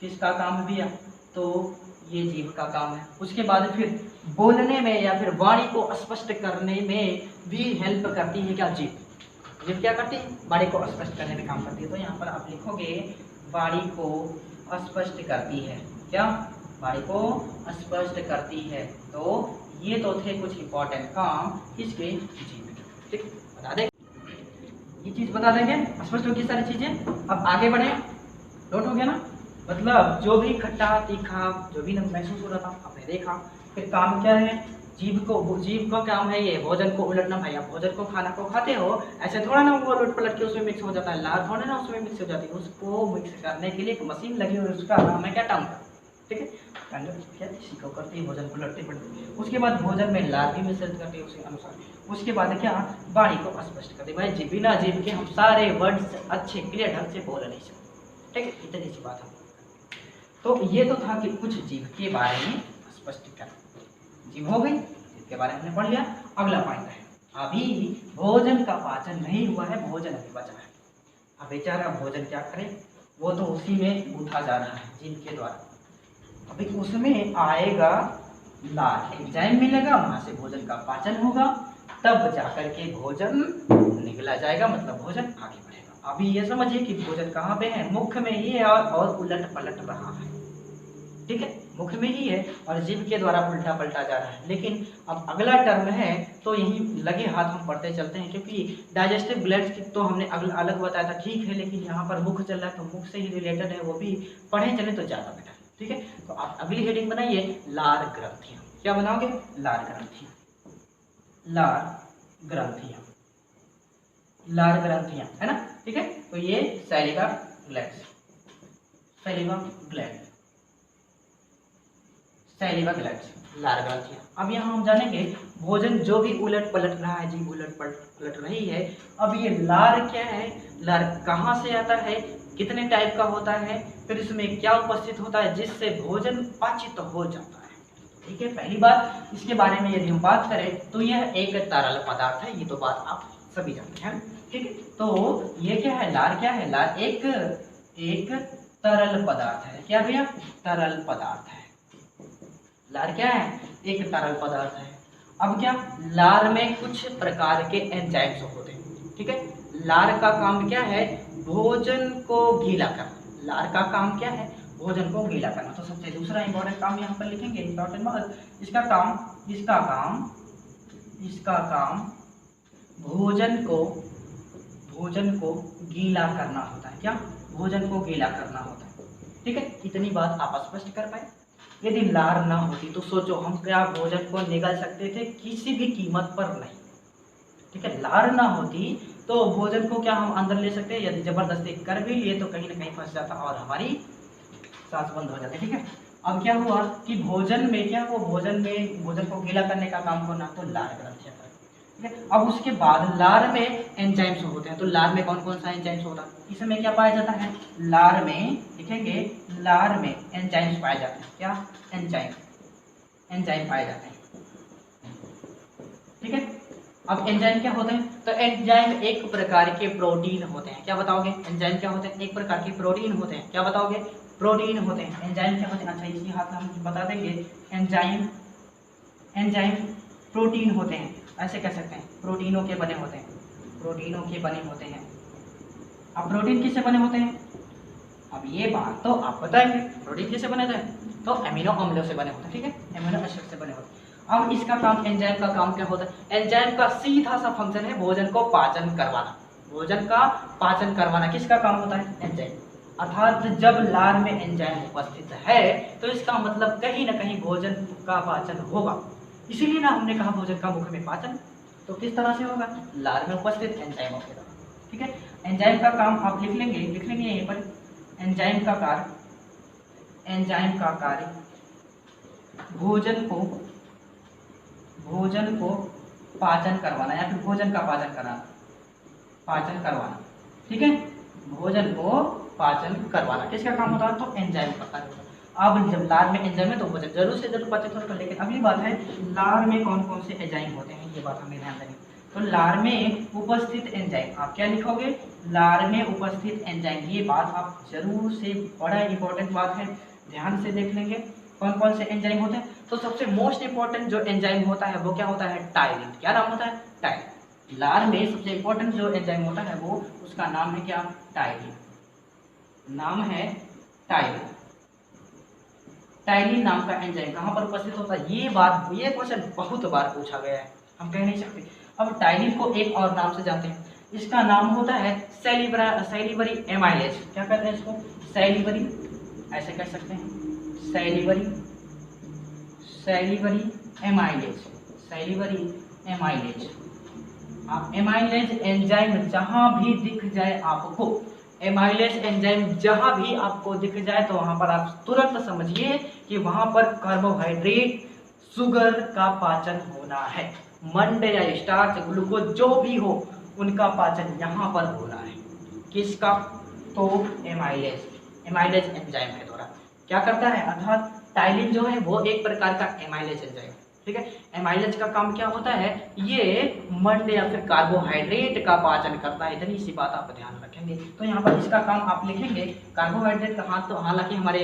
किसका काम भैया, तो ये जीभ का काम है। उसके बाद फिर बोलने में या फिर वाणी को स्पष्ट करने में भी हेल्प करती है क्या, जीभ। जीभ क्या करती है, वाणी को स्पष्ट करने में काम करती है। तो यहाँ पर आप लिखोगे वाणी को स्पष्ट करती है, क्या वाणी को स्पष्ट करती है। तो ये तो थे कुछ इंपॉर्टेंट काम किसके, जीभ के। ठीक, बता दें, ये चीज बता देंगे, स्पष्ट होगी सारी चीजें। अब आगे बढ़े, नोट हो गया ना, मतलब जो भी खट्टा तीखा जो भी महसूस हो रहा था आपने देखा। फिर काम क्या है, जीभ का काम है ये भोजन को उलटना। भाई आप भोजन को खाना को खाते हो, ऐसे थोड़ा ना वो उलट पलट के उसमें मिक्स हो जाता है, लार थोड़ा ना उसमें मिक्स हो जाती है। उसको मिक्स करने के लिए एक मशीन लगी हुई है, उसका नाम है क्या, टंग। ठीक है, क्या इसी को करती है, भोजन को उलटती पड़ती है। उसके बाद भोजन में लार भी मिश्रित करती है उसके अनुसार। उसके बाद क्या, वाणी को स्पष्ट करती है। भाई बिना जीभ के हम सारे वर्ड्स अच्छे क्लियर ढंग से बोल नहीं सकते। ठीक है, इतनी सी बात है। तो ये तो था कि कुछ जीभ के बारे में स्पष्टीकरण। जीभ हो गई, जीभ के बारे में हमने पढ़ लिया। अगला पॉइंट है, अभी भोजन का पाचन नहीं हुआ है, भोजन अभी बचा है। अब बेचारा भोजन क्या करे, वो तो उसी में उठा जा रहा है जीभ के द्वारा। अभी उसमें आएगा लार, एंजाइम मिलेगा, वहां से भोजन का पाचन होगा, तब जाकर के भोजन निकला जाएगा, मतलब भोजन आगे बढ़ेगा। अभी ये समझिए कि भोजन कहाँ पे है, मुख में ही है और उलट पलट रहा है। ठीक है, मुख में ही है और जीभ के द्वारा उल्टा पलटा जा रहा है। लेकिन अब अगला टर्म है तो यही लगे हाथ हम पढ़ते चलते हैं, क्योंकि डाइजेस्टिव ग्लैंड्स की तो हमने अलग बताया था, ठीक है, लेकिन यहाँ पर मुख चल रहा है तो मुख से ही रिलेटेड है, वो भी पढ़े चले तो ज्यादा बेटर। ठीक है, तो आप अगली हेडिंग बनाइए, लार ग्रंथियां। क्या बनाओगे, लार ग्रंथियां, लार ग्रंथियां, लार ग्रंथियां, है ना। ठीक है, तो ये सैलिवा ग्लैंड्स, सैलिवा ग्लैंड, सैलिवा ग्लैंड्स, लार ग्रंथियां। अब यहाँ हम जानेंगे भोजन जो भी उलट पलट रहा है, जीभ उलट पलट रही है, अब ये लार क्या है, लार कहाँ से आता है, कितने टाइप का होता है, फिर इसमें क्या उपस्थित होता है जिससे भोजन पाचित हो जाता है। ठीक है, पहली बात इसके बारे में यदि हम बात करें तो यह एक तरल पदार्थ है, ये तो बात आप सभी जानते हैं। ठीक है, तो ये क्या है, लार क्या है, लार एक तरल पदार्थ है। क्या भैया, तरल पदार्थ है। लार क्या है, एक तरल पदार्थ है। अब क्या, लार में कुछ प्रकार के एंजाइम्स होते हैं। ठीक है, लार का काम क्या है, भोजन को गीला करना। लार का काम क्या है, भोजन को गीला करना। तो सबसे दूसरा इंपॉर्टेंट काम यहाँ पर लिखेंगे, इंपॉर्टेंट बात, इसका काम भोजन को गीला करना होता है। क्या, भोजन को गीला करना होता है। ठीक है, इतनी बात आप स्पष्ट कर पाए। यदि लार ना होती तो सोचो हम क्या भोजन को निगल सकते थे, किसी भी कीमत पर नहीं। ठीक है, लार ना होती तो भोजन को क्या हम अंदर ले सकते, यदि जबरदस्ती कर भी लिए तो कहीं ना कहीं फंस जाता और हमारी सांस बंद हो जाती। ठीक है, अब क्या हुआ कि भोजन में क्या, वो भोजन को गीला करने का काम करना तो लार ग्रंथियां करें। ठीक है, अब उसके बाद लार में एंजाइम्स होते हैं। तो लार में कौन कौन सा एंजाइम्स होता है, इसमें क्या पाया जाता है, लार में लिखेंगे, लार में एंजाइम्स पाए जाते हैं। क्या, एंजाइम पाए जाते हैं। ठीक है, अब एंजाइम क्या होते हैं, तो एंजाइम एक प्रकार के प्रोटीन होते हैं। क्या बताओगे, एंजाइम क्या होते हैं, एक प्रकार के प्रोटीन होते हैं। क्या बताओगे, प्रोटीन होते हैं। एंजाइम क्या होते हैं, अच्छा इसी हाथ में हम बता देंगे, एंजाइम प्रोटीन होते हैं, ऐसे कह सकते हैं, प्रोटीनों के बने होते हैं, प्रोटीनों के बने होते हैं। अब प्रोटीन किससे बने होते हैं, अब ये बात तो आप बताएंगे, प्रोटीन किससे बने थे, तो एमिनो अम्लों से बने होते हैं। ठीक है, एमिनो एसिड से बने होते हैं। अब इसका काम, एंजाइम का काम क्या होता है, एंजाइम का सीधा सा फंक्शन है भोजन को पाचन करवाना। भोजन का पाचन करवाना किसका काम होता है, एंजाइम। अर्थात जब लार में एंजाइम उपस्थित है तो इसका मतलब कहीं ना कहीं भोजन का पाचन होगा। इसीलिए ना हमने कहा भोजन का मुख में पाचन, तो किस तरह से होगा, लार में उपस्थित एंजाइमों के द्वारा। ठीक है, एंजाइम का काम आप लिख लेंगे यहीं पर, एंजाइम का कार्य भोजन को पाचन करवाना या फिर भोजन का पाचन करवाना। ठीक है, भोजन को पाचन करवाना किसका काम होता है, तो एंजाइम का कार्य होता है। अब जब लार में एंजाइम है तो भोजन जरूर से जरूर पाचन होगा। लेकिन अगली बात है, लार में कौन कौन से एंजाइम होते हैं, ये बात हमें ध्यान देंगे। तो लार में उपस्थित एंजाइम, आप क्या लिखोगे, लार में उपस्थित एंजाइम। ये बात आप जरूर से, बड़ा इंपॉर्टेंट बात है, ध्यान से देख लेंगे कौन कौन से एंजाइम होते हैं। तो सबसे मोस्ट इंपॉर्टेंट जो एंजाइम होता है वो क्या होता है, टायरिन। क्या नाम होता है, टायरिन। लार में सबसे इंपॉर्टेंट जो एंजाइम होता है वो, उसका नाम है क्या, टायरिन। नाम है टायरिन। टाइलिन नाम का एंजाइम कहाँ पर उपस्थित होता है? ये क्वेश्चन बहुत बार पूछा गया है, हम कह नहीं सकते। अब टाइलिन को एक और नाम से जानते हैं, इसका नाम होता है सैलिवरी एमाइलेज। क्या कहते हैं इसको? सैलिवरी, ऐसे कह सकते हैं, सैलिवरी एमाइलेज। आप एमाइलेज एंजाइम जहां भी दिख जाए आपको, एमाइलेज एंजाइम जहां भी आपको दिख जाए तो वहां पर आप तुरंत समझिए कि वहां पर कार्बोहाइड्रेट, शुगर का पाचन होना है। मंड या स्टार्च, ग्लूकोज जो भी हो, उनका पाचन यहाँ पर हो रहा है। किसका? तो एमाइलेज एंजाइम के द्वारा क्या करता है, अर्थात टाइलिन जो है वो एक प्रकार का एमाइलेज एंजाइम, ठीक है। एमाइलेज का काम क्या होता है? ये मंड या फिर कार्बोहाइड्रेट का पाचन करता है। इतनी सी बात आप ध्यान रखेंगे। तो यहाँ पर इसका काम आप लिखेंगे कार्बोहाइड्रेट का। हाथ तो हालांकि हमारे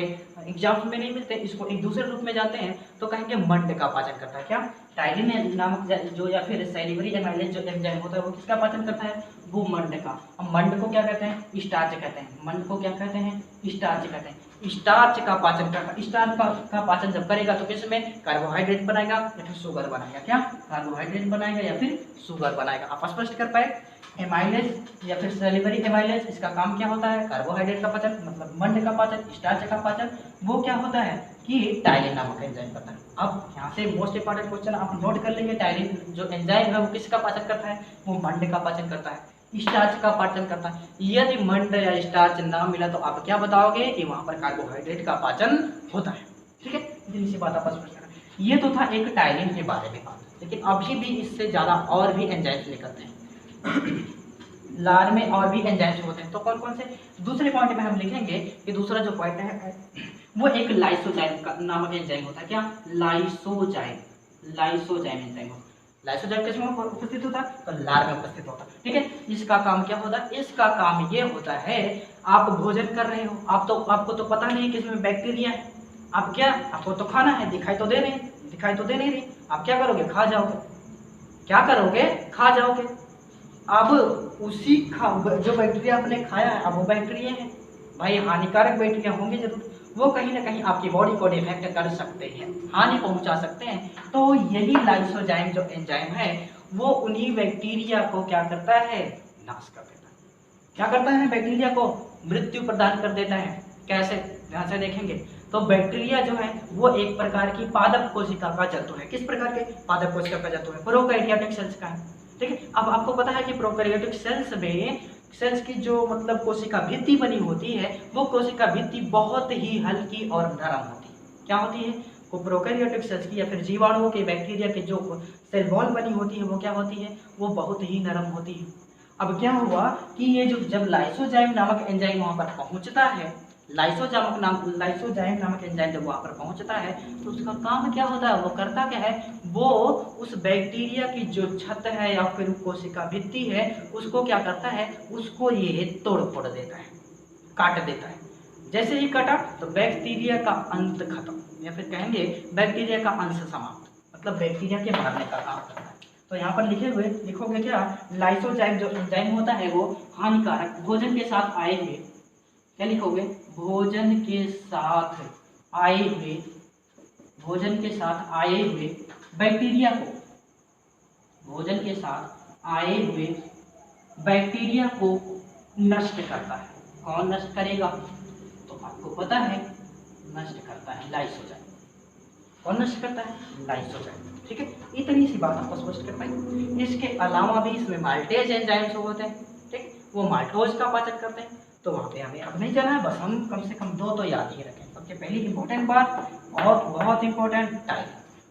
एग्जाम में नहीं मिलते, इसको एक दूसरे रूप में जाते हैं तो कहेंगे मंड का पाचन करता है। क्या? टाइलिन नामक जो या फिर सैलिवरी एमाइलेज जो एंजाइम होता है वो किसका पाचन करता है? वो मंड का। अब मंड को क्या कहते हैं? स्टार्च कहते हैं। मंड को क्या कहते हैं? स्टार्च कहते हैं। स्टार्च का पाचन करता है। स्टार्च का पाचन जब करेगा तो किसमें? कार्बोहाइड्रेट बनाएगा या फिर शुगर बनाएगा। क्या? कार्बोहाइड्रेट बनाएगा या फिर शुगर बनाएगा। आप स्पष्ट कर पाए? एमाइलेज या फिर सैलिवरी एमाइलेज, इसका काम क्या होता है? कार्बोहाइड्रेट का पाचन, मतलब मंड का पाचन। स्टार्च का पाचन वो क्या होता है कि टाइलिन नामक एंजाइम करता है। अब यहाँ से मोस्ट इंपॉर्टेंट क्वेश्चन आप नोट कर लेंगे, टाइलिन जो एंजाइम है वो किसका पाचन करता है? वो मंड का पाचन करता है, स्टार्च का पाचन करता है। यदि मंड या स्टार्च ना मिला तो आप क्या बताओगे कि वहां पर कार्बोहाइड्रेट का पाचन होता है, ठीक है। इतनी सी बात आप स्पष्ट करें। ये तो था एक टाइलिन के बारे में बात, लेकिन अभी भी इससे ज्यादा और भी एंजाइम्स निकलते हैं। लार में और भी एंजाइम्स होते हैं, तो कौन कौन से? दूसरे पॉइंट में हम लिखेंगे कि दूसरा जो पॉइंट है वो एक लाइसोजाइम का नामक एंजाइम होता है। क्या? Lysozyme enzyme. लाइसोजाइम किस में उपस्थित होता है? तो लार में उपस्थित होता है, ठीक है। इसका काम क्या होता है? इसका काम ये होता है, आप भोजन कर रहे हो, आपको तो पता नहीं कि इसमें बैक्टीरिया है, आपको तो खाना है, दिखाई तो दे नहीं रही, आप क्या करोगे? खा जाओगे। अब उसी जो बैक्टीरिया आपने खाया है, अब वो बैक्टीरिया है भाई, हानिकारक बैक्टीरिया होंगे जरूर, वो कहीं ना कहीं आपकी बॉडी को डिफेक्ट कर सकते हैं, हानि पहुंचा सकते हैं। तो यही लाइसोजाइम जो एंजाइम है वो उन्हीं बैक्टीरिया को क्या करता है? नाश कर देता है। क्या करता है? बैक्टीरिया को मृत्यु प्रदान कर देता है। कैसे? ध्यान से देखेंगे तो बैक्टीरिया जो है वो एक प्रकार की पादप कोशिका का जंतु है। किस प्रकार के? पादप कोशिका का जंतु है, प्रोकैरियोटिक सेल्स का है, ठीक है। अब आपको पता है कि प्रोकैरियोटिक सेल्स की जो मतलब कोशिका भित्ति बनी होती है, वो कोशिका भित्ति बहुत ही हल्की और नरम होती है। क्या होती है? वो प्रोकैरियोटिक सेल्स की या फिर जीवाणुओं के, बैक्टीरिया के जो सेल वॉल बनी होती है वो क्या होती है? वो बहुत ही नरम होती है। अब क्या हुआ कि ये जो जब लाइसोजाइम नामक एंजाइम वहां पर पहुंचता है, लाइसोजाइम नामक एंजाइम जब वहां पर पहुंचता है तो उसका काम क्या होता है? वो करता क्या है? वो उस बैक्टीरिया की जो छत है या फिर कोशिका भित्ति है उसको क्या करता है? उसको ये तोड़ फोड़ देता है, काट देता है। जैसे ही काटा तो बैक्टीरिया का अंत खत्म, या फिर कहेंगे बैक्टीरिया का अंश समाप्त, मतलब बैक्टीरिया के मरने का काम करता है। तो यहाँ पर लिखोगे क्या? लाइसोजाइम जो एंजाइम होता है वो हानिकारक, भोजन के साथ आए हुए, क्या लिखोगे? भोजन के साथ आए हुए बैक्टीरिया को, भोजन के साथ आए हुए बैक्टीरिया को नष्ट करता है। कौन नष्ट करेगा? तो आपको पता है, नष्ट करता है लाइसोजाइम। कौन नष्ट करता है? लाइसोजाइम, ठीक है। इतनी सी बात आपको स्पष्ट कर पाएंगे। इसके अलावा भी इसमें माल्टेज एंजाइम्स होते हैं, ठीक, वो माल्टोज का पाचन करते हैं। तो वहाँ पे हमें अब नहीं जाना है, बस हम कम से कम दो तो याद ही रखें। सबसे पहली इंपॉर्टेंट बात और बहुत इंपॉर्टेंट टाइम,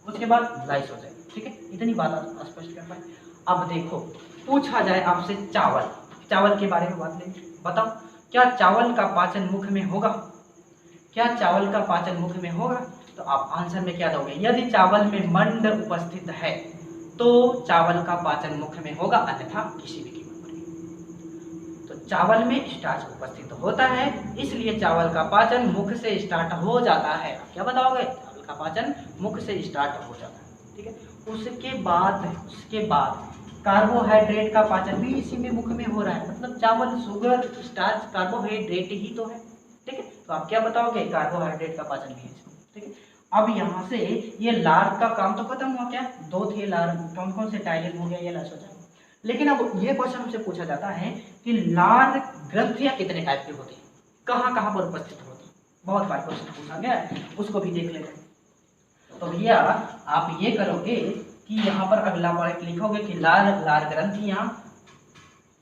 उसके बाद लाइसोजाइम, ठीक है। इतनी बात आप स्पष्ट कर पाए। अब देखो, पूछा जाए आपसे चावल के बारे में बात लेंगे, बताओ क्या चावल का पाचन मुख में होगा? क्या चावल का पाचन मुख में होगा? तो आप आंसर में क्या दोगे? यदि चावल में मंड उपस्थित है तो चावल का पाचन मुख में होगा, अन्यथा किसी भी कीमत पर। तो चावल में स्टार्च उपस्थित होता है, इसलिए चावल का पाचन मुख से स्टार्ट हो जाता है। आप क्या बताओगे? चावल का पाचन मुख से स्टार्ट हो जाता है, ठीक है। उसके बाद कार्बोहाइड्रेट का पाचन भी इसी में मुख में हो रहा है, मतलब चावल, शुगर, स्टार्च, कार्बोहाइड्रेट ही तो है, ठीक है। तो आप क्या बताओगे? कार्बोहाइड्रेट का पाचन भी है, ठीक है। अब यहाँ से ये लार का काम तो खत्म हुआ, क्या 2 थे लार, कौन कौन से टाइलिन हो गया ये लार सोचा। लेकिन अब ये क्वेश्चन हमसे पूछा जाता है कि लार ग्रंथियां कितने टाइप की होती है, कहाँ कहाँ पर उपस्थित होती है, बहुत बार क्वेश्चन पूछा गया है, उसको भी देख लेते हैं। तो भैया आप ये करोगे कि यहाँ पर अगला पॉइंट लिखोगे कि लार ग्रंथियां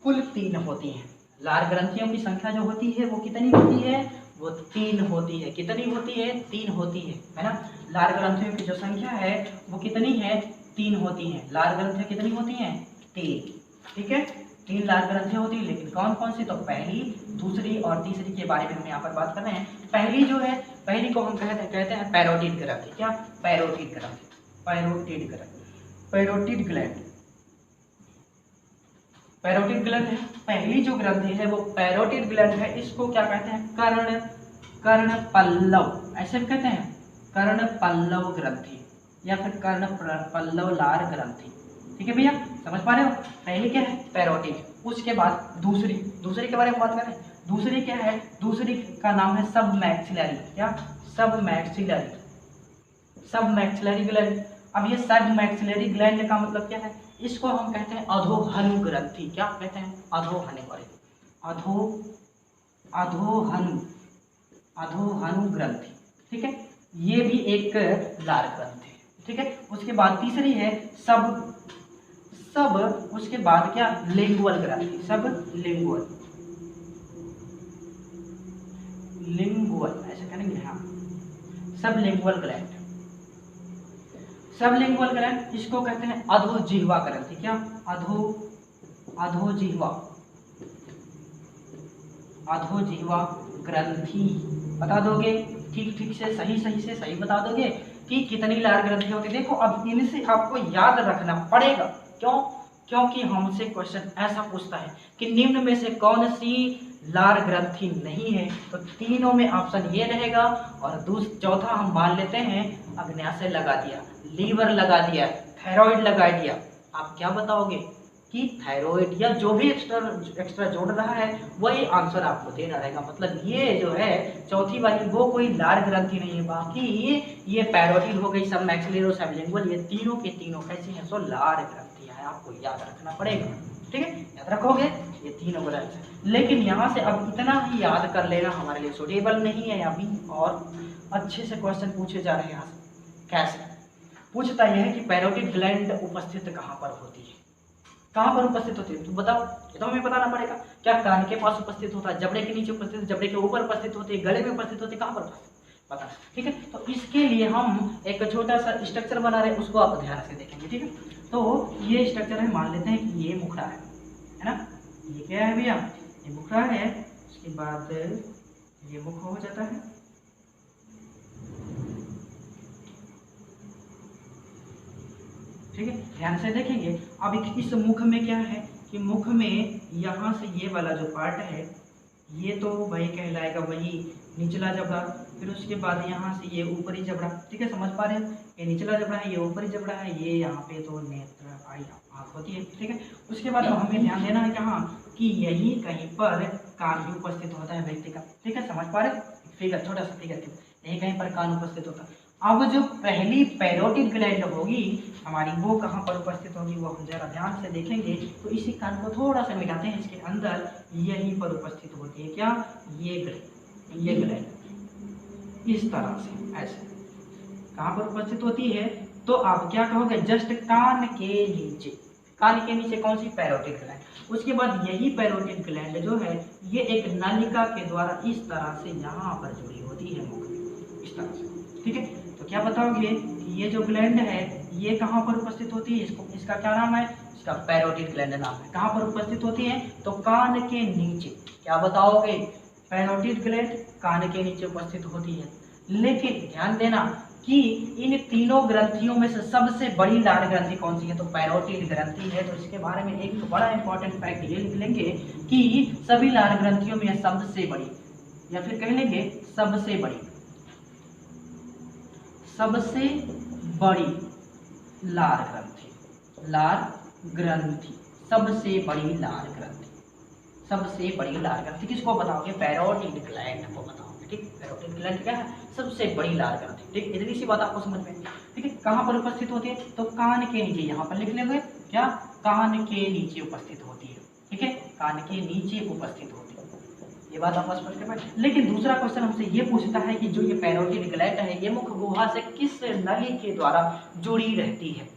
कुल 3 होती हैं। लार ग्रंथियों की संख्या जो होती है वो कितनी होती है, वो 3 होती है। कितनी होती है, 3 होती है ना। लार ग्रंथियों की जो संख्या है वो कितनी है, 3 होती है। लार ग्रंथियां कितनी होती हैं, 3, ठीक है। 3 लार ग्रंथियां होती है, लेकिन कौन कौन सी, तो पहली, दूसरी और तीसरी के बारे में हम यहाँ पर बात कर रहे हैं। पहली जो है, पहली को हम कहते हैं पैरोटिड ग्रंथि। क्या, पैरोटिड ग्रंथि, पैरोटिड ग्रंथि, पैरोटिड ग्लैंड, पैरोटिड ग्लैंड है। पहली जो ग्रंथि है वो पैरोटिड ग्लैंड है। इसको क्या कहते हैं, कर्ण पल्लव, ऐसे कहते हैं, कर्ण पल्लव ग्रंथि या फिर कर्ण पल्लव लार ग्रंथि। ठीक है भैया, समझ पा रहे हो। पहली क्या है, पैरोटिड। उसके बाद दूसरी के बारे में बात करें, दूसरी क्या है, दूसरी का नाम है सब मैक्सिलरी। क्या, सब मैक्सिलरी, सब मैक्सिलरी ग्लैंड। अब ये सब मैक्सिलरी ग्लैंड का मतलब क्या है, इसको हम कहते हैं अधोहनु ग्रंथि। क्या कहते हैं, अधोहनु ग्रंथि। ठीक है, ये भी एक लार ग्रंथि है। ठीक है, उसके बाद तीसरी है सब, उसके बाद क्या, लिंगुअल ग्रंथि, सब लिंगुअल ऐसे कहेंगे, हाँ, सब लिंगुअल ग्लैंड, सब लिंगुअल ग्लैंड। इसको कहते हैं अधोजिह्वा ग्रंथि। क्या, अधोजिह्वा ग्रंथि। बता दोगे ठीक से, सही बता दोगे कि कितनी लार ग्रंथि होती है। देखो अब इनसे आपको याद रखना पड़ेगा, क्यों, क्योंकि हमसे क्वेश्चन ऐसा पूछता है कि निम्न में से कौन सी लार ग्रंथि नहीं है, तो तीनों में ऑप्शन ये रहेगा। और चौथा हम मान लेते हैं, अग्न्याशय लगा दिया, लीवर लगा दिया, थायराइड लगा दिया। आप क्या बताओगे कि थायराइड या जो भी एक्स्ट्रा जोड़ रहा है वही आंसर आपको देना रहेगा। मतलब ये जो है चौथी वाली वो कोई लार ग्रंथि नहीं है। बाकी ये पैरोटिड हो गई, सब मैक्सिलरी और सब लिंगुअल, ये तीनों के तीनों कैसी हैं, सो लार ग्रंथियां हैं। आपको याद रखना पड़ेगा, ठीक है, याद रखोगे ये तीनों ग्रंथ। लेकिन यहाँ से अब इतना ही याद कर लेना हमारे लिए सूटेबल नहीं है अभी, और अच्छे से क्वेश्चन पूछे जा रहे हैं यहाँ से। कैसे पूछता यह है कि पैरोटिड ग्लैंड उपस्थित कहाँ पर होती है, कहाँ पर उपस्थित होती है, तो बताओ, ये तो हमें बताना पड़ेगा। क्या कान के पास उपस्थित होता है, जबड़े के नीचे उपस्थित है, जबड़े के ऊपर उपस्थित होती है, गले में उपस्थित होती है, कहाँ पर उपस्थित, पता। ठीक है, तो इसके लिए हम एक छोटा सा स्ट्रक्चर बना रहे हैं, उसको आप ध्यान से देखेंगे। ठीक है, तो ये स्ट्रक्चर है, मान लेते हैं कि ये मुखड़ा है ना, ये क्या है भैया, ये मुखड़ा है। उसके बाद ये मुख हो जाता है, ठीक है, ध्यान से देखेंगे। अब इस मुख में क्या है कि मुख में यहाँ से ये वाला जो पार्ट है ये तो वही कहलाएगा, वही निचला जबड़ा। फिर उसके बाद यहाँ से ये ऊपरी जबड़ा। ठीक है, समझ पा रहे हैं, ये निचला जबड़ा है, ये ऊपरी जबड़ा है, ये यहाँ पे तो नेत्र आँख होती है। ठीक है, उसके बाद हमें ध्यान देना है कहाँ कि यही कहीं पर कान भी उपस्थित होता है व्यक्ति का। ठीक है, समझ पा रहे, फिगर, छोटा सा फिगर, यही कहीं पर कान उपस्थित होता है। अब जो पहली पैरोटिड ग्लैंड होगी हमारी, वो कहाँ पर उपस्थित होगी, वो हम जरा ध्यान से देखेंगे। तो इसी कान को थोड़ा सा मिटाते हैं, इसके अंदर यहीं पर उपस्थित होती है। क्या, ये ग्लैंड इस तरह से, ऐसे कहाँ पर उपस्थित होती है, तो आप क्या कहोगे, जस्ट कान के नीचे। कान के नीचे कौन सी, पैरोटिड ग्लैंड। उसके बाद यही पैरोटिड ग्लैंड जो है ये एक नलिका के द्वारा इस तरह से यहाँ पर जुड़ी होती है मुख में, इस तरह से। ठीक है, तो क्या बताओगे कि ये जो ग्लैंड है ये कहाँ पर उपस्थित होती है, इसका क्या नाम है, इसका पैरोटिड ग्लैंड नाम है। कहाँ पर उपस्थित होती है, तो कान के नीचे। क्या बताओगे, पैरोटिड ग्लैंड कान के नीचे उपस्थित होती है। लेकिन ध्यान देना कि इन तीनों ग्रंथियों में से सबसे बड़ी लार ग्रंथि कौन सी है, तो पैरोटिड ग्रंथि है। तो इसके बारे में एक बड़ा इंपॉर्टेंट फैक्ट ये लिख लेंगे कि सभी लार ग्रंथियों में सबसे बड़ी, या फिर कह लेंगे सबसे बड़ी लार ग्रंथि, सबसे बड़ी लार ग्रंथि किसको बताओगे, पैरोटिड ग्लैंड को बताओगे। ठीक, पैरोटिड ग्लैंड क्या है, सबसे बड़ी लाल ग्रंथि। ठीक, इतनी सी बात आपको समझ में। ठीक है, कहाँ पर उपस्थित होती है, तो कान के नीचे, यहाँ पर लिख लेंगे क्या, कान के नीचे उपस्थित होती है। ठीक है, कान के नीचे उपस्थित होती है, ये बात आप स्पष्ट कर पाए। लेकिन दूसरा क्वेश्चन हमसे ये पूछता है कि जो ये पैरोटिड ग्लैंड है ये मुख गुहा से किस नली के द्वारा जुड़ी रहती है,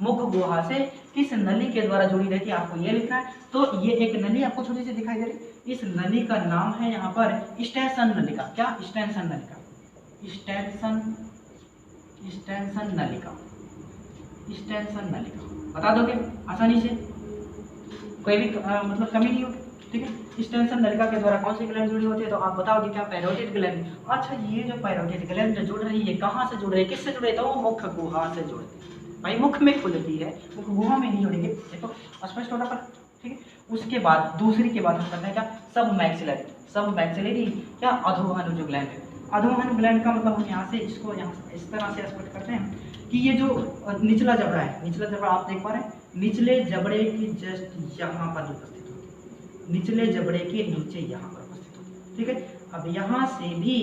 मुख गुहा से किस नली के द्वारा जुड़ी रहती है, आपको ये लिखना है। तो ये एक नली आपको छोटी सी दिखाई दे रही है, इस नली का नाम है यहाँ पर स्टेशन नलिका। क्या, स्टेशन नलिका, स्टेशन नलिका, स्टेशन नलिका। बता दोगे आसानी से, कोई भी मतलब कमी नहीं होगी। ठीक है, स्टेशन नलिका के द्वारा कौन सी ग्लैंड जुड़ी होती है, तो आप बताओगे क्या, पैरोटिड ग्लैंड। अच्छा, ये जो पैरोटिड ग्लैंड जुड़ रही है कहाँ से जुड़ रही है, किससे जुड़े, तो मुख गुहा से जुड़ती है। भाई मुख में खुलती है, मुख गुहा में नहीं जुड़ेगी, देखो स्पष्ट होगा पर। ठीक है, उसके बाद दूसरी के बाद हम करते हैं क्या, सब मैक्सिलरी, सब मैक्सिलरी क्या, अधोहनु जो ग्लैंड है। अधोहनु ग्लैंड का मतलब हम यहाँ से इसको यहाँ इस तरह से स्पष्ट करते हैं कि ये जो निचला जबड़ा है, निचला जबड़ा आप देख पा रहे हैं, निचले जबड़े की जस्ट यहाँ पर उपस्थित होती है, निचले जबड़े के नीचे यहाँ पर उपस्थित होती है। ठीक है, अब यहाँ से भी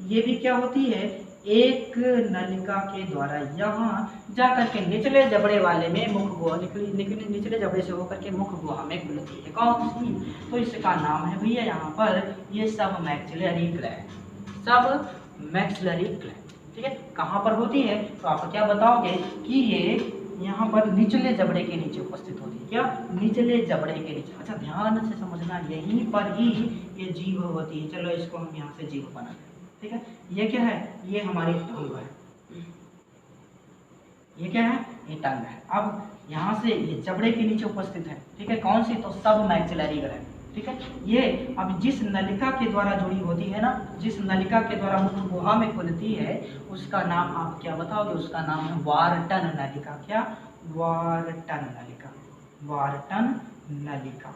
ये भी क्या होती है, एक नलिका के द्वारा यहाँ जा करके निचले जबड़े वाले में मुख गुहा निचले जबड़े से होकर के मुख गुहा में खुलती है। कौन सी, तो इसका नाम है भैया यहाँ पर ये सब मैक्सिलरी ग्लैंड, सब मैक्सिलरी ग्लैंड। ठीक है, कहाँ पर होती है, तो आप क्या बताओगे कि ये यहाँ पर निचले जबड़े के नीचे उपस्थित होती है। क्या, निचले जबड़े के नीचे। अच्छा, ध्यान से समझना, यहीं पर ही ये जीभ होती है। चलो इसको हम यहाँ से जीभ बनाते हैं। ठीक है, ये क्या है, ये हमारी टंग है, ये क्या है, ये टंग है। अब यहाँ से ये जबड़े के नीचे उपस्थित है। ठीक है, कौन सी, तो सब मैक्सिलरी ग्लैंड। ठीक है, ये अब जिस नलिका के द्वारा जुड़ी होती है ना, जिस नलिका के द्वारा मुख गुहा में खुलती है उसका नाम आप क्या बताओगे, उसका नाम है वार्टन नलिका। क्या, वार्टन नलिका, वार्टन नलिका,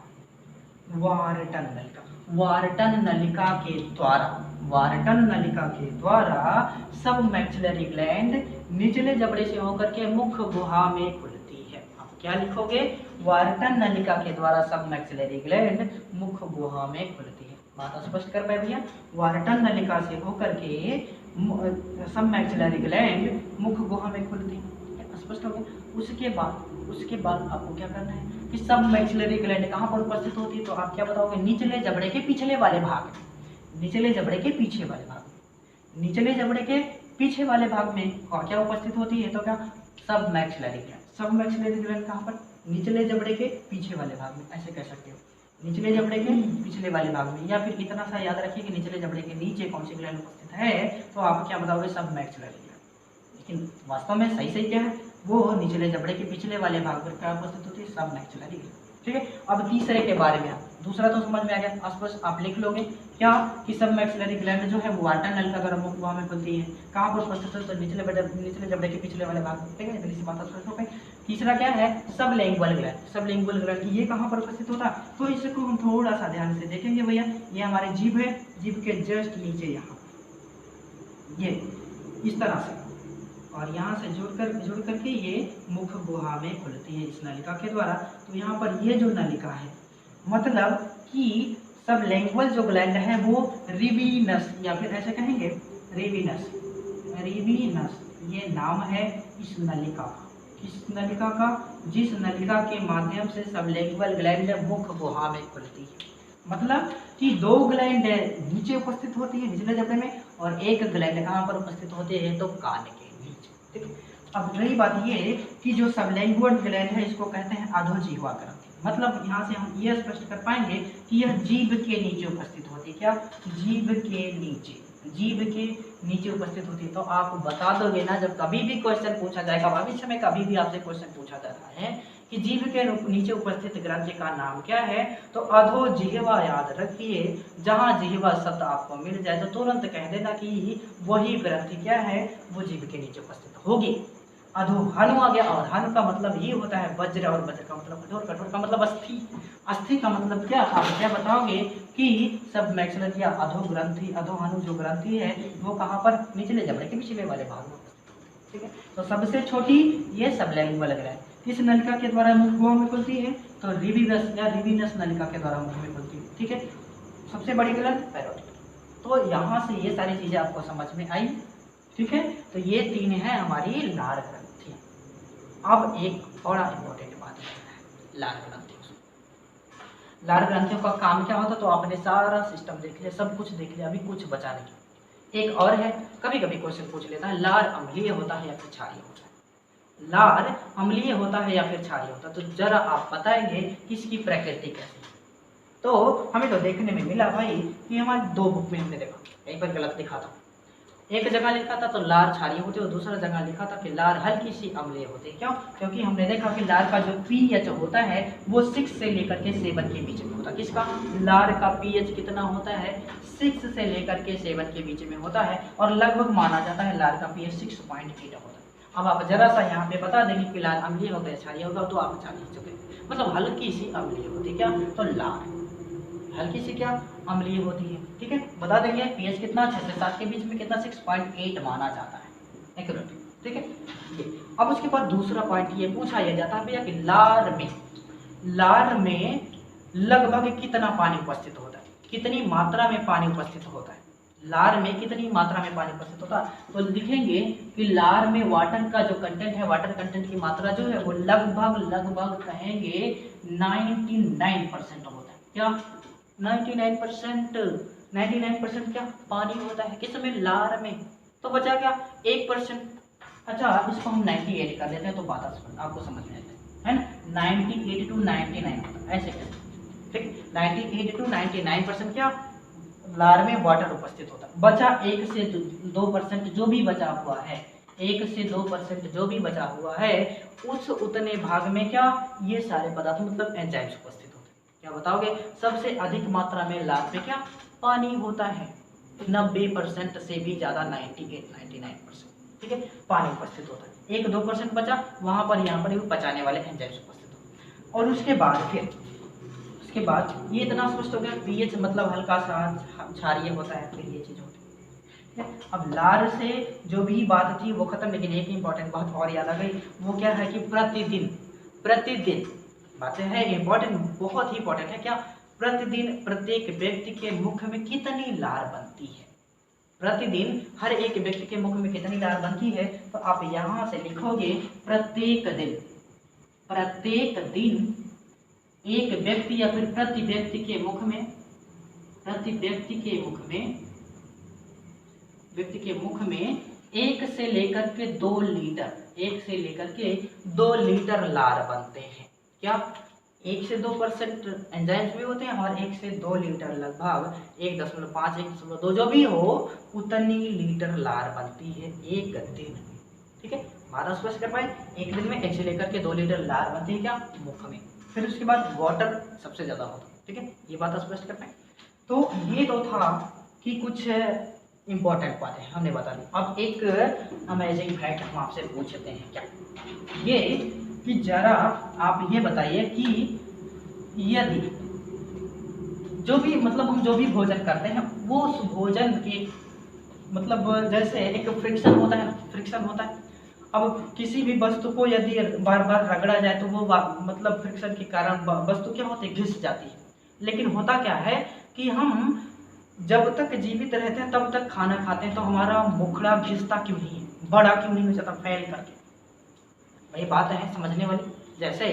वार्टन नलिका। वार्टन नलिका के द्वारा, वार्टन नलिका के द्वारा सब मैक्सिलरी ग्लैंड निचले जबड़े से होकर के मुख गुहा में खुलती है। आप क्या लिखोगे, वार्टन नलिका के द्वारा सब मैक्सिलरी ग्लैंड मुख गुहा में खुलती है। बात स्पष्ट कर पाए भैया, वार्टन नलिका से होकर के सब मैक्सिलरी ग्लैंड मुख गुहा में खुलती है। स्पष्ट हो गया। उसके बाद आपको क्या करना है कि सब मैक्सिलरी ग्लैंड कहाँ पर उपस्थित होती है, तो आप क्या बताओगे, निचले जबड़े के पिछले वाले भाग, निचले जबड़े के पीछे वाले भाग, निचले जबड़े के पीछे वाले भाग में क्या उपस्थित होती है, तो क्या, सब मैक्सिलरी ग्लैंड। सब मैक्सिलरी ग्लैंड कहाँ पर, निचले जबड़े के पीछे वाले भाग में, ऐसे कह सकते हो, निचले जबड़े के पिछले वाले भाग में। या फिर इतना सा याद रखिए कि निचले जबड़े के नीचे कौन सी ग्लैंड उपस्थित है, तो आप क्या बताओगे, सब मैक्सिलरी ग्लैंड। लेकिन वास्तव में सही क्या है, वो निचले जबड़े के पिछले वाले भाग पर क्या उपस्थित होती है, सब मैक्सिलरी ग्लैंड। ठीक है, अब तीसरे के बारे में दूसरा तो समझ में आ गया, स्पष्ट आप लिख लोगे क्या कि सब मैक्सिलरी ग्लैंड जो है वो वार्टन नलिका द्वारा मुख गुहा में खुलती है। कहाँ पर उपस्थित है, तो निचले जबड़े के पिछले वाले भाग में। ठीक है, इतनी सी बात स्पष्ट हो गई। तीसरा क्या है, सब लिंगुअल ग्लैंड। सब लिंगुअल ग्लैंड ये कहाँ पर उपस्थित होता है, तो इसको हम थोड़ा सा ध्यान से देखेंगे भैया। ये हमारी जीभ है, जीभ के जस्ट नीचे यहाँ ये इस तरह से, और यहाँ से जुड़ करके ये मुख गुहा में खुलती है इस नलिका के द्वारा। तो यहाँ पर ये जो नलिका है, मतलब कि सब लिंगुअल जो ग्लैंड है वो रिवीनस, या फिर ऐसे कहेंगे रिवीनस, रिवीनस ये नाम है इस नलिका का। किस नलिका का, जिस नलिका के माध्यम से सब लिंगुअल ग्लैंड मुख गुहा में खुलती है। मतलब कि दो ग्लैंड नीचे उपस्थित होती है निचले जबड़े में, और एक ग्लैंड कहाँ पर उपस्थित होते हैं, तो कान के नीचे। ठीक है, अब रही बात ये कि जो सबलिंगुअल ग्लैंड है इसको कहते हैं अधोजिह्वा ग्रंथि। मतलब यहाँ से हम ये स्पष्ट कर पाएंगे कि यह जीभ के नीचे उपस्थित होती है। क्या, जीभ के नीचे, जीभ के नीचे उपस्थित होती है। तो आप बता दोगे ना, जब कभी भी क्वेश्चन पूछा जाएगा भविष्य में, कभी भी आपसे क्वेश्चन पूछा जाता है कि जीभ के नीचे उपस्थित ग्रंथि का नाम क्या है, तो अधोजिह्वा याद रखिए। जहाँ जिह्वा शब्द आपको मिल जाए तो तुरंत कह देना कि वही ग्रंथि क्या है, वो जीभ के नीचे उपस्थित होगी। अधोहनु आ गया, और हनु का मतलब ये होता है वज्र, और वज्र का मतलब कठोर, कठोर का मतलब अस्थि, अस्थि का मतलब क्या, आप क्या बताओगे कि सब मैक्सिलरी या अधोग्रंथि, अधोहनु जो ग्रंथि है वो कहाँ पर, निचले जबड़े के पिछले वाले भाग में। ठीक है, तो सबसे छोटी ये सबलिंगुअल ग्लैंड किस नलिका के द्वारा मुख गुहा में खुलती है, तो रिवीनस या रिवीनस नलिका के द्वारा मुख में खुलती है। ठीक है, सबसे बड़ी ग्लैंड पैरोटिड, तो यहाँ से ये सारी चीजें आपको समझ में आई, ठीक है। तो ये 3 है हमारी लार ग्रंथि। अब एक बड़ा इंपॉर्टेंट बात है लार ग्रंथियों। लार ग्रंथियों का काम क्या होता है, तो आपने सारा सिस्टम देख लिया, सब कुछ देख लिया, अभी कुछ बचा नहीं। एक और है, कभी कभी क्वेश्चन पूछ लेता है, लार अम्लीय होता है या फिर क्षारीय होता है। लार अम्लीय होता है या फिर क्षारीय होता है, तो जरा आप बताएंगे कि इसकी प्रकृति कैसी है। तो हमें तो देखने में मिला भाई कि हमारे 2 बुक में हमने देखा, एक बार गलत लिखा था, एक जगह लिखा था तो लार क्षारीय होते और दूसरा जगह लिखा था कि लार हल्की सी अम्लीय होते। क्यों? क्योंकि हमने देखा कि लार का जो पीएच होता है वो 6 से लेकर के 7 के बीच में होता है। किसका? लार का पीएच कितना होता है? 6 से लेकर के 7 के बीच में होता है, और लगभग माना जाता है लार का पीएच 6.8 होता है। अब आप जरा सा यहाँ पे बता देंगे कि लार अम्लीय होता है क्षारीय होगा, तो आप जान चुके, मतलब हल्की सी अम्लीय होती। क्या? तो लार हल्की सी क्या अम्लीय होती है, ठीक है। बता देंगे पीएच कितना 6 से 7 के बीच में, कितना 6.8 माना जाता है, एक्यूरेट, ठीक है। अब उसके बाद दूसरा पॉइंट ये पूछा यह जाता है भैया कि लार में लगभग कितना पानी उपस्थित होता है, कितनी मात्रा में पानी उपस्थित होता है, लार में कितनी मात्रा में पानी उपस्थित होता है। तो लिखेंगे कि लार में वाटर का जो कंटेंट है, वाटर कंटेंट की मात्रा जो है वो लगभग कहेंगे 99% होता है। क्या? 99% क्या पानी होता है, किस में? लार में। तो बचा क्या? 1%। अच्छा, इसको हम 98 कर देते हैं तो बात आपको समझ में आता है ना। 98 to 99 ऐसे करते हैं, ठीक। 98 to 99% क्या लार में वाटर उपस्थित होता है। बचा 1 से 2% जो भी बचा हुआ है, 1 से 2% जो भी बचा हुआ है, उस उतने भाग में क्या ये सारे पदार्थ मतलब एंजाइम्स उपस्थित होते हैं। क्या बताओगे? सबसे अधिक मात्रा में लार में क्या पानी होता है, 90% से भी ज्यादा, 99%, ठीक है, पानी उपस्थित होता है। 1-2% बचा, वहां पर यहाँ पर पचाने वाले एंजाइम्स उपस्थित होते हैं। और उसके बाद ये इतना स्पष्ट हो गया, पीएच मतलब हल्का सा क्षारीय होता है, फिर ये चीज होती है। अब लार से जो भी बात थी वो खत्म, लेकिन एक इंपॉर्टेंट बात और याद आ गई, वो क्या है कि प्रतिदिन बातें है इंपॉर्टेंट, बहुत ही इंपॉर्टेंट है। क्या? प्रतिदिन प्रत्येक व्यक्ति के मुख में कितनी लार बनती है, प्रतिदिन हर एक व्यक्ति के मुख में कितनी लार बनती है। तो आप यहां से लिखोगे प्रत्येक दिन एक व्यक्ति या फिर प्रति व्यक्ति के मुख में 1 से लेकर के 2 लीटर लार बनते हैं। क्या? 1 से 2% एंजाइम्स भी होते हैं, और 1 से 2 लीटर लगभग 1.5 1.2 जो भी हो उतनी लीटर लार बनती है एक दिन, ठीक है। बात स्पष्ट कर पाए? एक दिन में 1 से लेकर के 2 लीटर लार बनती है क्या मुख में। फिर उसके बाद वाटर सबसे ज्यादा होता है, ठीक है, ये बात स्पष्ट कर पाए। तो ये तो था कि कुछ इंपॉर्टेंट बातें हमने बता दी। अब एक अमेजिंग फैक्ट हम आपसे पूछते हैं, क्या ये कि जरा आप ये बताइए कि यदि हम जो भी भोजन करते हैं वो उस भोजन के मतलब जैसे एक फ्रिक्शन होता है। अब किसी भी वस्तु को यदि बार बार रगड़ा जाए तो वो मतलब फ्रिक्शन के कारण वस्तु क्या होती है, घिस जाती है। लेकिन होता क्या है कि हम जब तक जीवित रहते हैं तब तक खाना खाते हैं तो हमारा मुखड़ा घिसता क्यों नहीं है, बड़ा क्यों नहीं हो जाता फैल करके। वही बात है समझने वाली। जैसे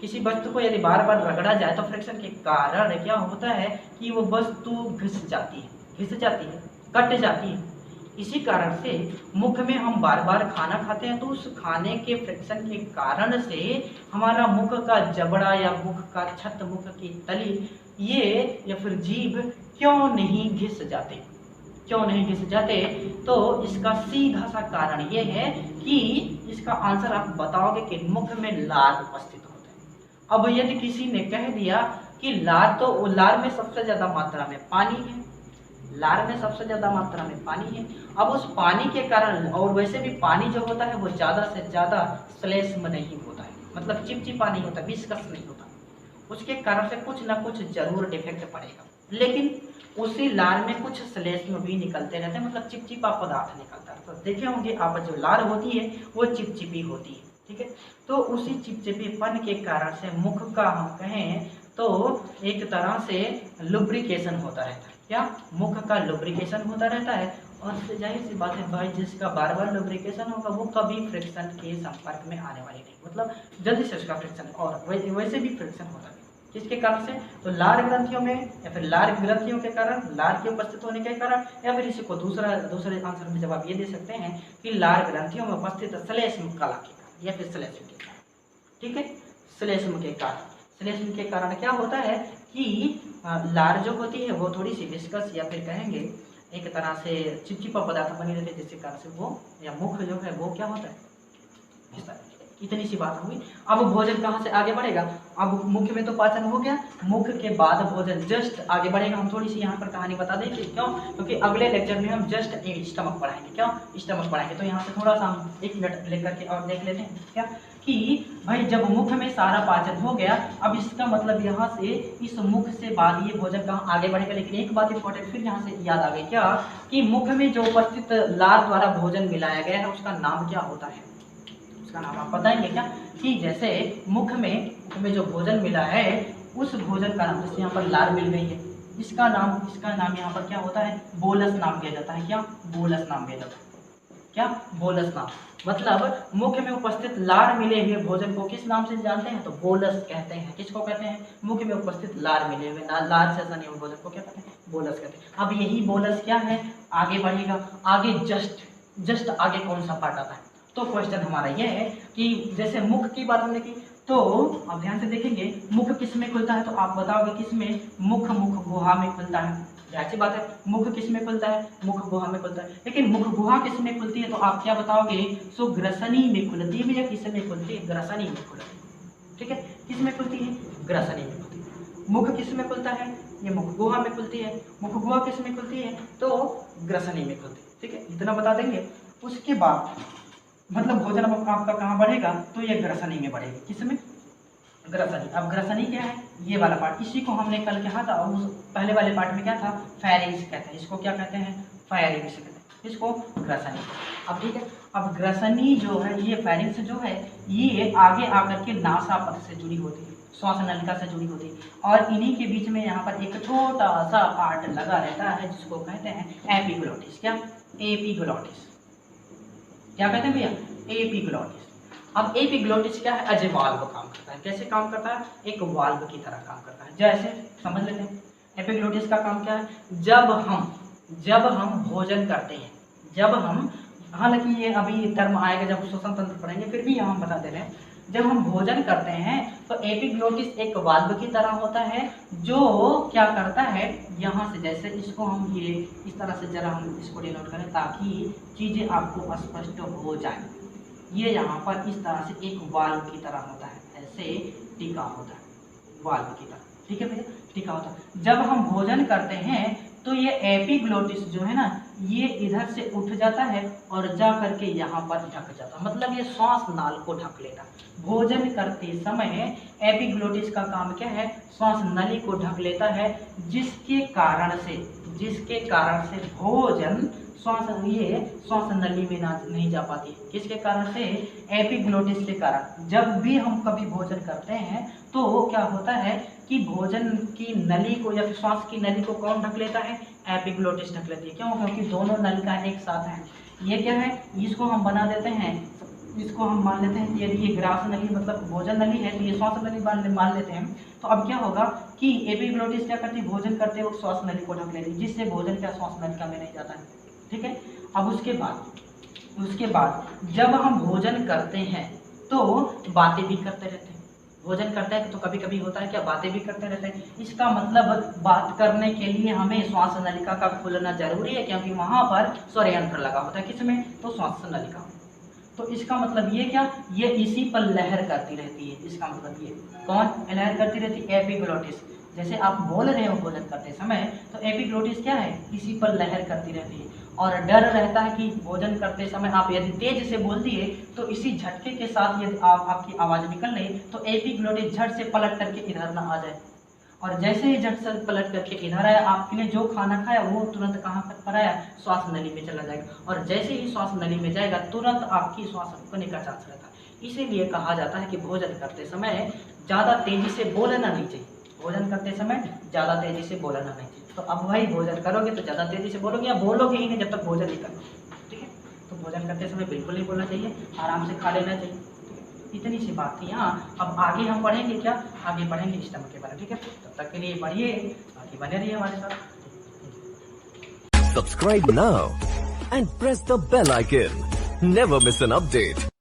किसी वस्तु को यदि बार बार रगड़ा जाए तो फ्रिक्शन के कारण क्या होता है कि वो वस्तु घिस जाती है, कट जाती है। इसी कारण से मुख में हम बार बार खाना खाते हैं तो उस खाने के फ्रिक्शन के कारण से हमारा मुख का जबड़ा या मुख का छत, मुख की तली ये या फिर जीभ क्यों नहीं घिस जाते। तो इसका सीधा सा कारण ये है कि इसका आंसर आप बताओगे कि मुख में लार उपस्थित होते हैं। अब यदि किसी ने कह दिया कि लार में सबसे ज्यादा मात्रा में पानी है, अब उस पानी के कारण, और वैसे भी पानी जो होता है वो ज्यादा से ज्यादा श्लेष्म नहीं होता है, मतलब चिपचिपा नहीं होता, विस्कस नहीं होता, उसके कारण से कुछ ना कुछ जरूर डिफेक्ट पड़ेगा। लेकिन उसी लार में कुछ श्लेष्म भी निकलते रहते हैं, मतलब चिपचिपा पदार्थ निकलता है। तो देखे होंगे आप, जो लार होती है वो चिपचिपी होती है, ठीक है। तो उसी चिपचिपीपन के कारण से मुख का हम कहें तो एक तरह से लुब्रिकेशन होता रहता है। क्या, मुख का लुब्रिकेशन होता रहता है। और जाहिर सी बात है भाई, जिसका बार बार लुब्रिकेशन होगा वो कभी फ्रिक्शन के संपर्क में आने वाली नहीं, मतलब जल्दी से उसका फ्रिक्शन, और वैसे भी फ्रिक्शन होता है किसके कारण से, तो लार ग्रंथियों में, या फिर लार ग्रंथियों के कारण, लार के उपस्थित होने के कारण, या फिर इसी को दूसरे आंसर में जवाब ये दे सकते हैं कि लार ग्रंथियों में उपस्थित श्लेष्म कला के कारण, या फिर श्लेष्म के कारण। ठीक है, श्लेष्म के कारण, श्लेष्म के कारण क्या होता है कि लार जो होती है वो थोड़ी सी विस्कस, या फिर कहेंगे एक तरह से चिपचिपा पदार्थ बनी रहती है, जिसके कारण से वो, या मुख जो है वो क्या होता है इस तरह। इतनी सी बात होगी। अब भोजन कहाँ से आगे बढ़ेगा, अब मुख में तो पाचन हो गया, मुख के बाद भोजन जस्ट आगे बढ़ेगा। हम थोड़ी सी यहाँ पर कहानी बता दें कि क्यों, क्योंकि अगले लेक्चर में हम जस्ट स्टमक पढ़ाएंगे। क्यों स्टमक पढ़ाएंगे, तो यहाँ से थोड़ा सा हम 1 मिनट लेकर के और देख लेते हैं क्या, कि भाई जब मुख में सारा पाचन हो गया, अब इसका मतलब यहाँ से इस मुख से बाद ये भोजन कहाँ आगे बढ़ेगा। लेकिन एक बात इंपॉर्टेंट फिर यहाँ से याद आ गई क्या, कि मुख में जो उपस्थित लार द्वारा भोजन मिलाया गया है उसका नाम क्या होता है, उसका नाम आप बताएंगे क्या, कि जैसे मुख में जो भोजन मिला है उस भोजन का नाम, जैसे यहाँ पर लार मिल गई है, इसका नाम यहाँ पर क्या होता है, बोलस नाम दिया जाता है। क्या, बोलस नाम दिया जाता है। क्या, बोलस नाम, मतलब मुख में उपस्थित लार मिले हुए भोजन को किस नाम से जानते हैं, तो बोलस कहते हैं। किसको कहते हैं, मुख में उपस्थित लार मिले हुए, लार से बने हुए भोजन को क्या कहते हैं, बोलस कहते हैं। अब यही बोलस क्या है, आगे बढ़ेगा, आगे जस्ट आगे कौन सा पार्ट आता है, तो क्वेश्चन हमारा यह है कि जैसे मुख की बात हमने की, तो अब ध्यान से देखेंगे मुख किस में खुलता है, तो आप बताओगे किस में, मुख गुहा में खुलता है। ऐसी बात है, मुख किस में खुलता है, मुख गुहा में खुलता है। लेकिन मुख गुहा किस में खुलती है, तो आप क्या बताओगे, सो ग्रसनी में खुलती है, या किस में खुलती है, ग्रसनी में खुलती है। ठीक है, किस में खुलती है, ग्रसनी में खुलती है। मुख किस में खुलता है, ये मुख गुहा में खुलती है। मुख गुहा किस में खुलती है, तो ग्रसनी में खुलती है। ठीक है, इतना बता देंगे। उसके बाद मतलब भोजन अब आपका कहाँ बढ़ेगा, तो ये ग्रसनी में बढ़ेगी। किसमें, ग्रसनी। अब ग्रसनी क्या है, ये वाला पार्ट, इसी को हमने कल कहा था, उस पहले वाले पार्ट में क्या था, फेरिंग्स कहते हैं इसको, क्या कहते हैं, फेरिंग्स कहते हैं इसको, ग्रसनी। अब ठीक है, अब ग्रसनी जो है, ये फेरिंग्स जो है, ये आगे आकर के नासापथ से जुड़ी होती है, श्वास नलिका से जुड़ी होती है, और इन्हीं के बीच में यहाँ पर एक छोटा सा पार्ट लगा रहता है जिसको कहते हैं एपिग्लोटिस। क्या, एपिग्लोटिस, क्या कहते हैं भैया, एपिग्लोटिस। अब एपिग्लोटिस क्या है, एज ए वाल्व काम करता है। कैसे काम करता है, एक वाल्व की तरह काम करता है। जैसे समझ लेते हैं एपिग्लोटिस का काम क्या है, जब हम भोजन करते हैं, जब हम, हालांकि ये अभी टर्म आएगा जब श्वसन तंत्र पढ़ेंगे, फिर भी यहाँ बता दे रहे हैं, जब हम भोजन करते हैं तो एपिग्लोटिस एक वाल्व की तरह होता है, जो क्या करता है, यहाँ से जैसे इसको हम ये इस तरह से जरा हम इसको डिनोट करें ताकि चीज़ें आपको स्पष्ट हो जाए। ये यहाँ पर इस तरह से एक वाल्व की तरह होता है, ऐसे टिका होता है, वाल्व की तरह। ठीक है भैया, टिका होता है। जब हम भोजन करते हैं तो ये एपिग्लोटिस जो है ना, ये इधर से उठ जाता है और जा करके यहाँ पर ढक जाता है, मतलब ये श्वास नाल को ढक लेता है। भोजन करते समय एपिग्लोटिस का काम क्या है, श्वास नली को ढक लेता है, जिसके कारण से भोजन श्वास नली में नहीं जा पाती। किसके कारण से, एपिग्लोटिस के कारण। जब भी हम कभी भोजन करते हैं तो क्या होता है कि भोजन की नली को या फिर श्वास की नली को कौन ढक लेता है, एपिग्लोटिस ढक लेती है। क्यों, क्योंकि दोनों नलिका एक साथ हैं। ये क्या है, इसको हम बना देते हैं, इसको हम मान लेते हैं यदि ये ग्रास नली मतलब भोजन नली है, तो ये श्वास नली मान लेते हैं। तो अब क्या होगा कि एपिग्लोटिस क्या करती है, भोजन करते वक्त श्वास नली को ढक लेती है, जिससे भोजन क्या श्वास नलिका में नहीं जाता है। ठीक है, अब उसके बाद जब हम भोजन करते हैं तो बातें भी करते रहते हैं। भोजन करते हैं तो कभी कभी होता है क्या, बातें भी करते रहते हैं। इसका मतलब बात करने के लिए हमें श्वास नलिका का खुलना जरूरी है, क्योंकि वहां पर स्वर यंत्र लगा होता है। किसमें, तो श्वास नलिका। तो इसका मतलब ये क्या, ये इसी पर लहर करती रहती है। इसका मतलब ये कौन लहर करती रहती है, एपिग्लोटिस। जैसे आप बोल रहे हो भोजन करते समय, तो एपिग्लोटिस क्या है, इसी पर लहर करती रहती है। और डर रहता है कि भोजन करते समय आप यदि तेज से बोल दिए तो इसी झटके के साथ यदि आपकी आवाज़ निकल रही तो एपिग्लोटिस झट से पलट करके इधर ना आ जाए। और जैसे ही झट से पलट करके इधर आया, आपने जो खाना खाया वो तुरंत कहाँ पर आया, श्वास नली में चला जाएगा। और जैसे ही श्वास नली में जाएगा तुरंत आपकी श्वास रुकने का चांस रहता है। इसीलिए कहा जाता है कि भोजन करते समय ज़्यादा तेजी से बोलना नहीं चाहिए। भोजन करते समय ज़्यादा तेजी से बोलना नहीं चाहिए। तो अब भाई भोजन करोगे तो ज़्यादा तेज़ी से बोलोगे, या बोलोगे ही नहीं जब तक भोजन नहीं करोगे, ठीक है। तो भोजन करते समय बिल्कुल नहीं बोलना चाहिए, आराम से खा लेना चाहिए, ठीक है। इतनी सी बात थी। हाँ, अब आगे हम पढ़ेंगे क्या, आगे पढ़ेंगे स्टमक के बारे में, ठीक है। तब तक के लिए पढ़िए, बाकी बने रहिए हमारे साथ। Subscribe now and press the bell icon. Never miss an update.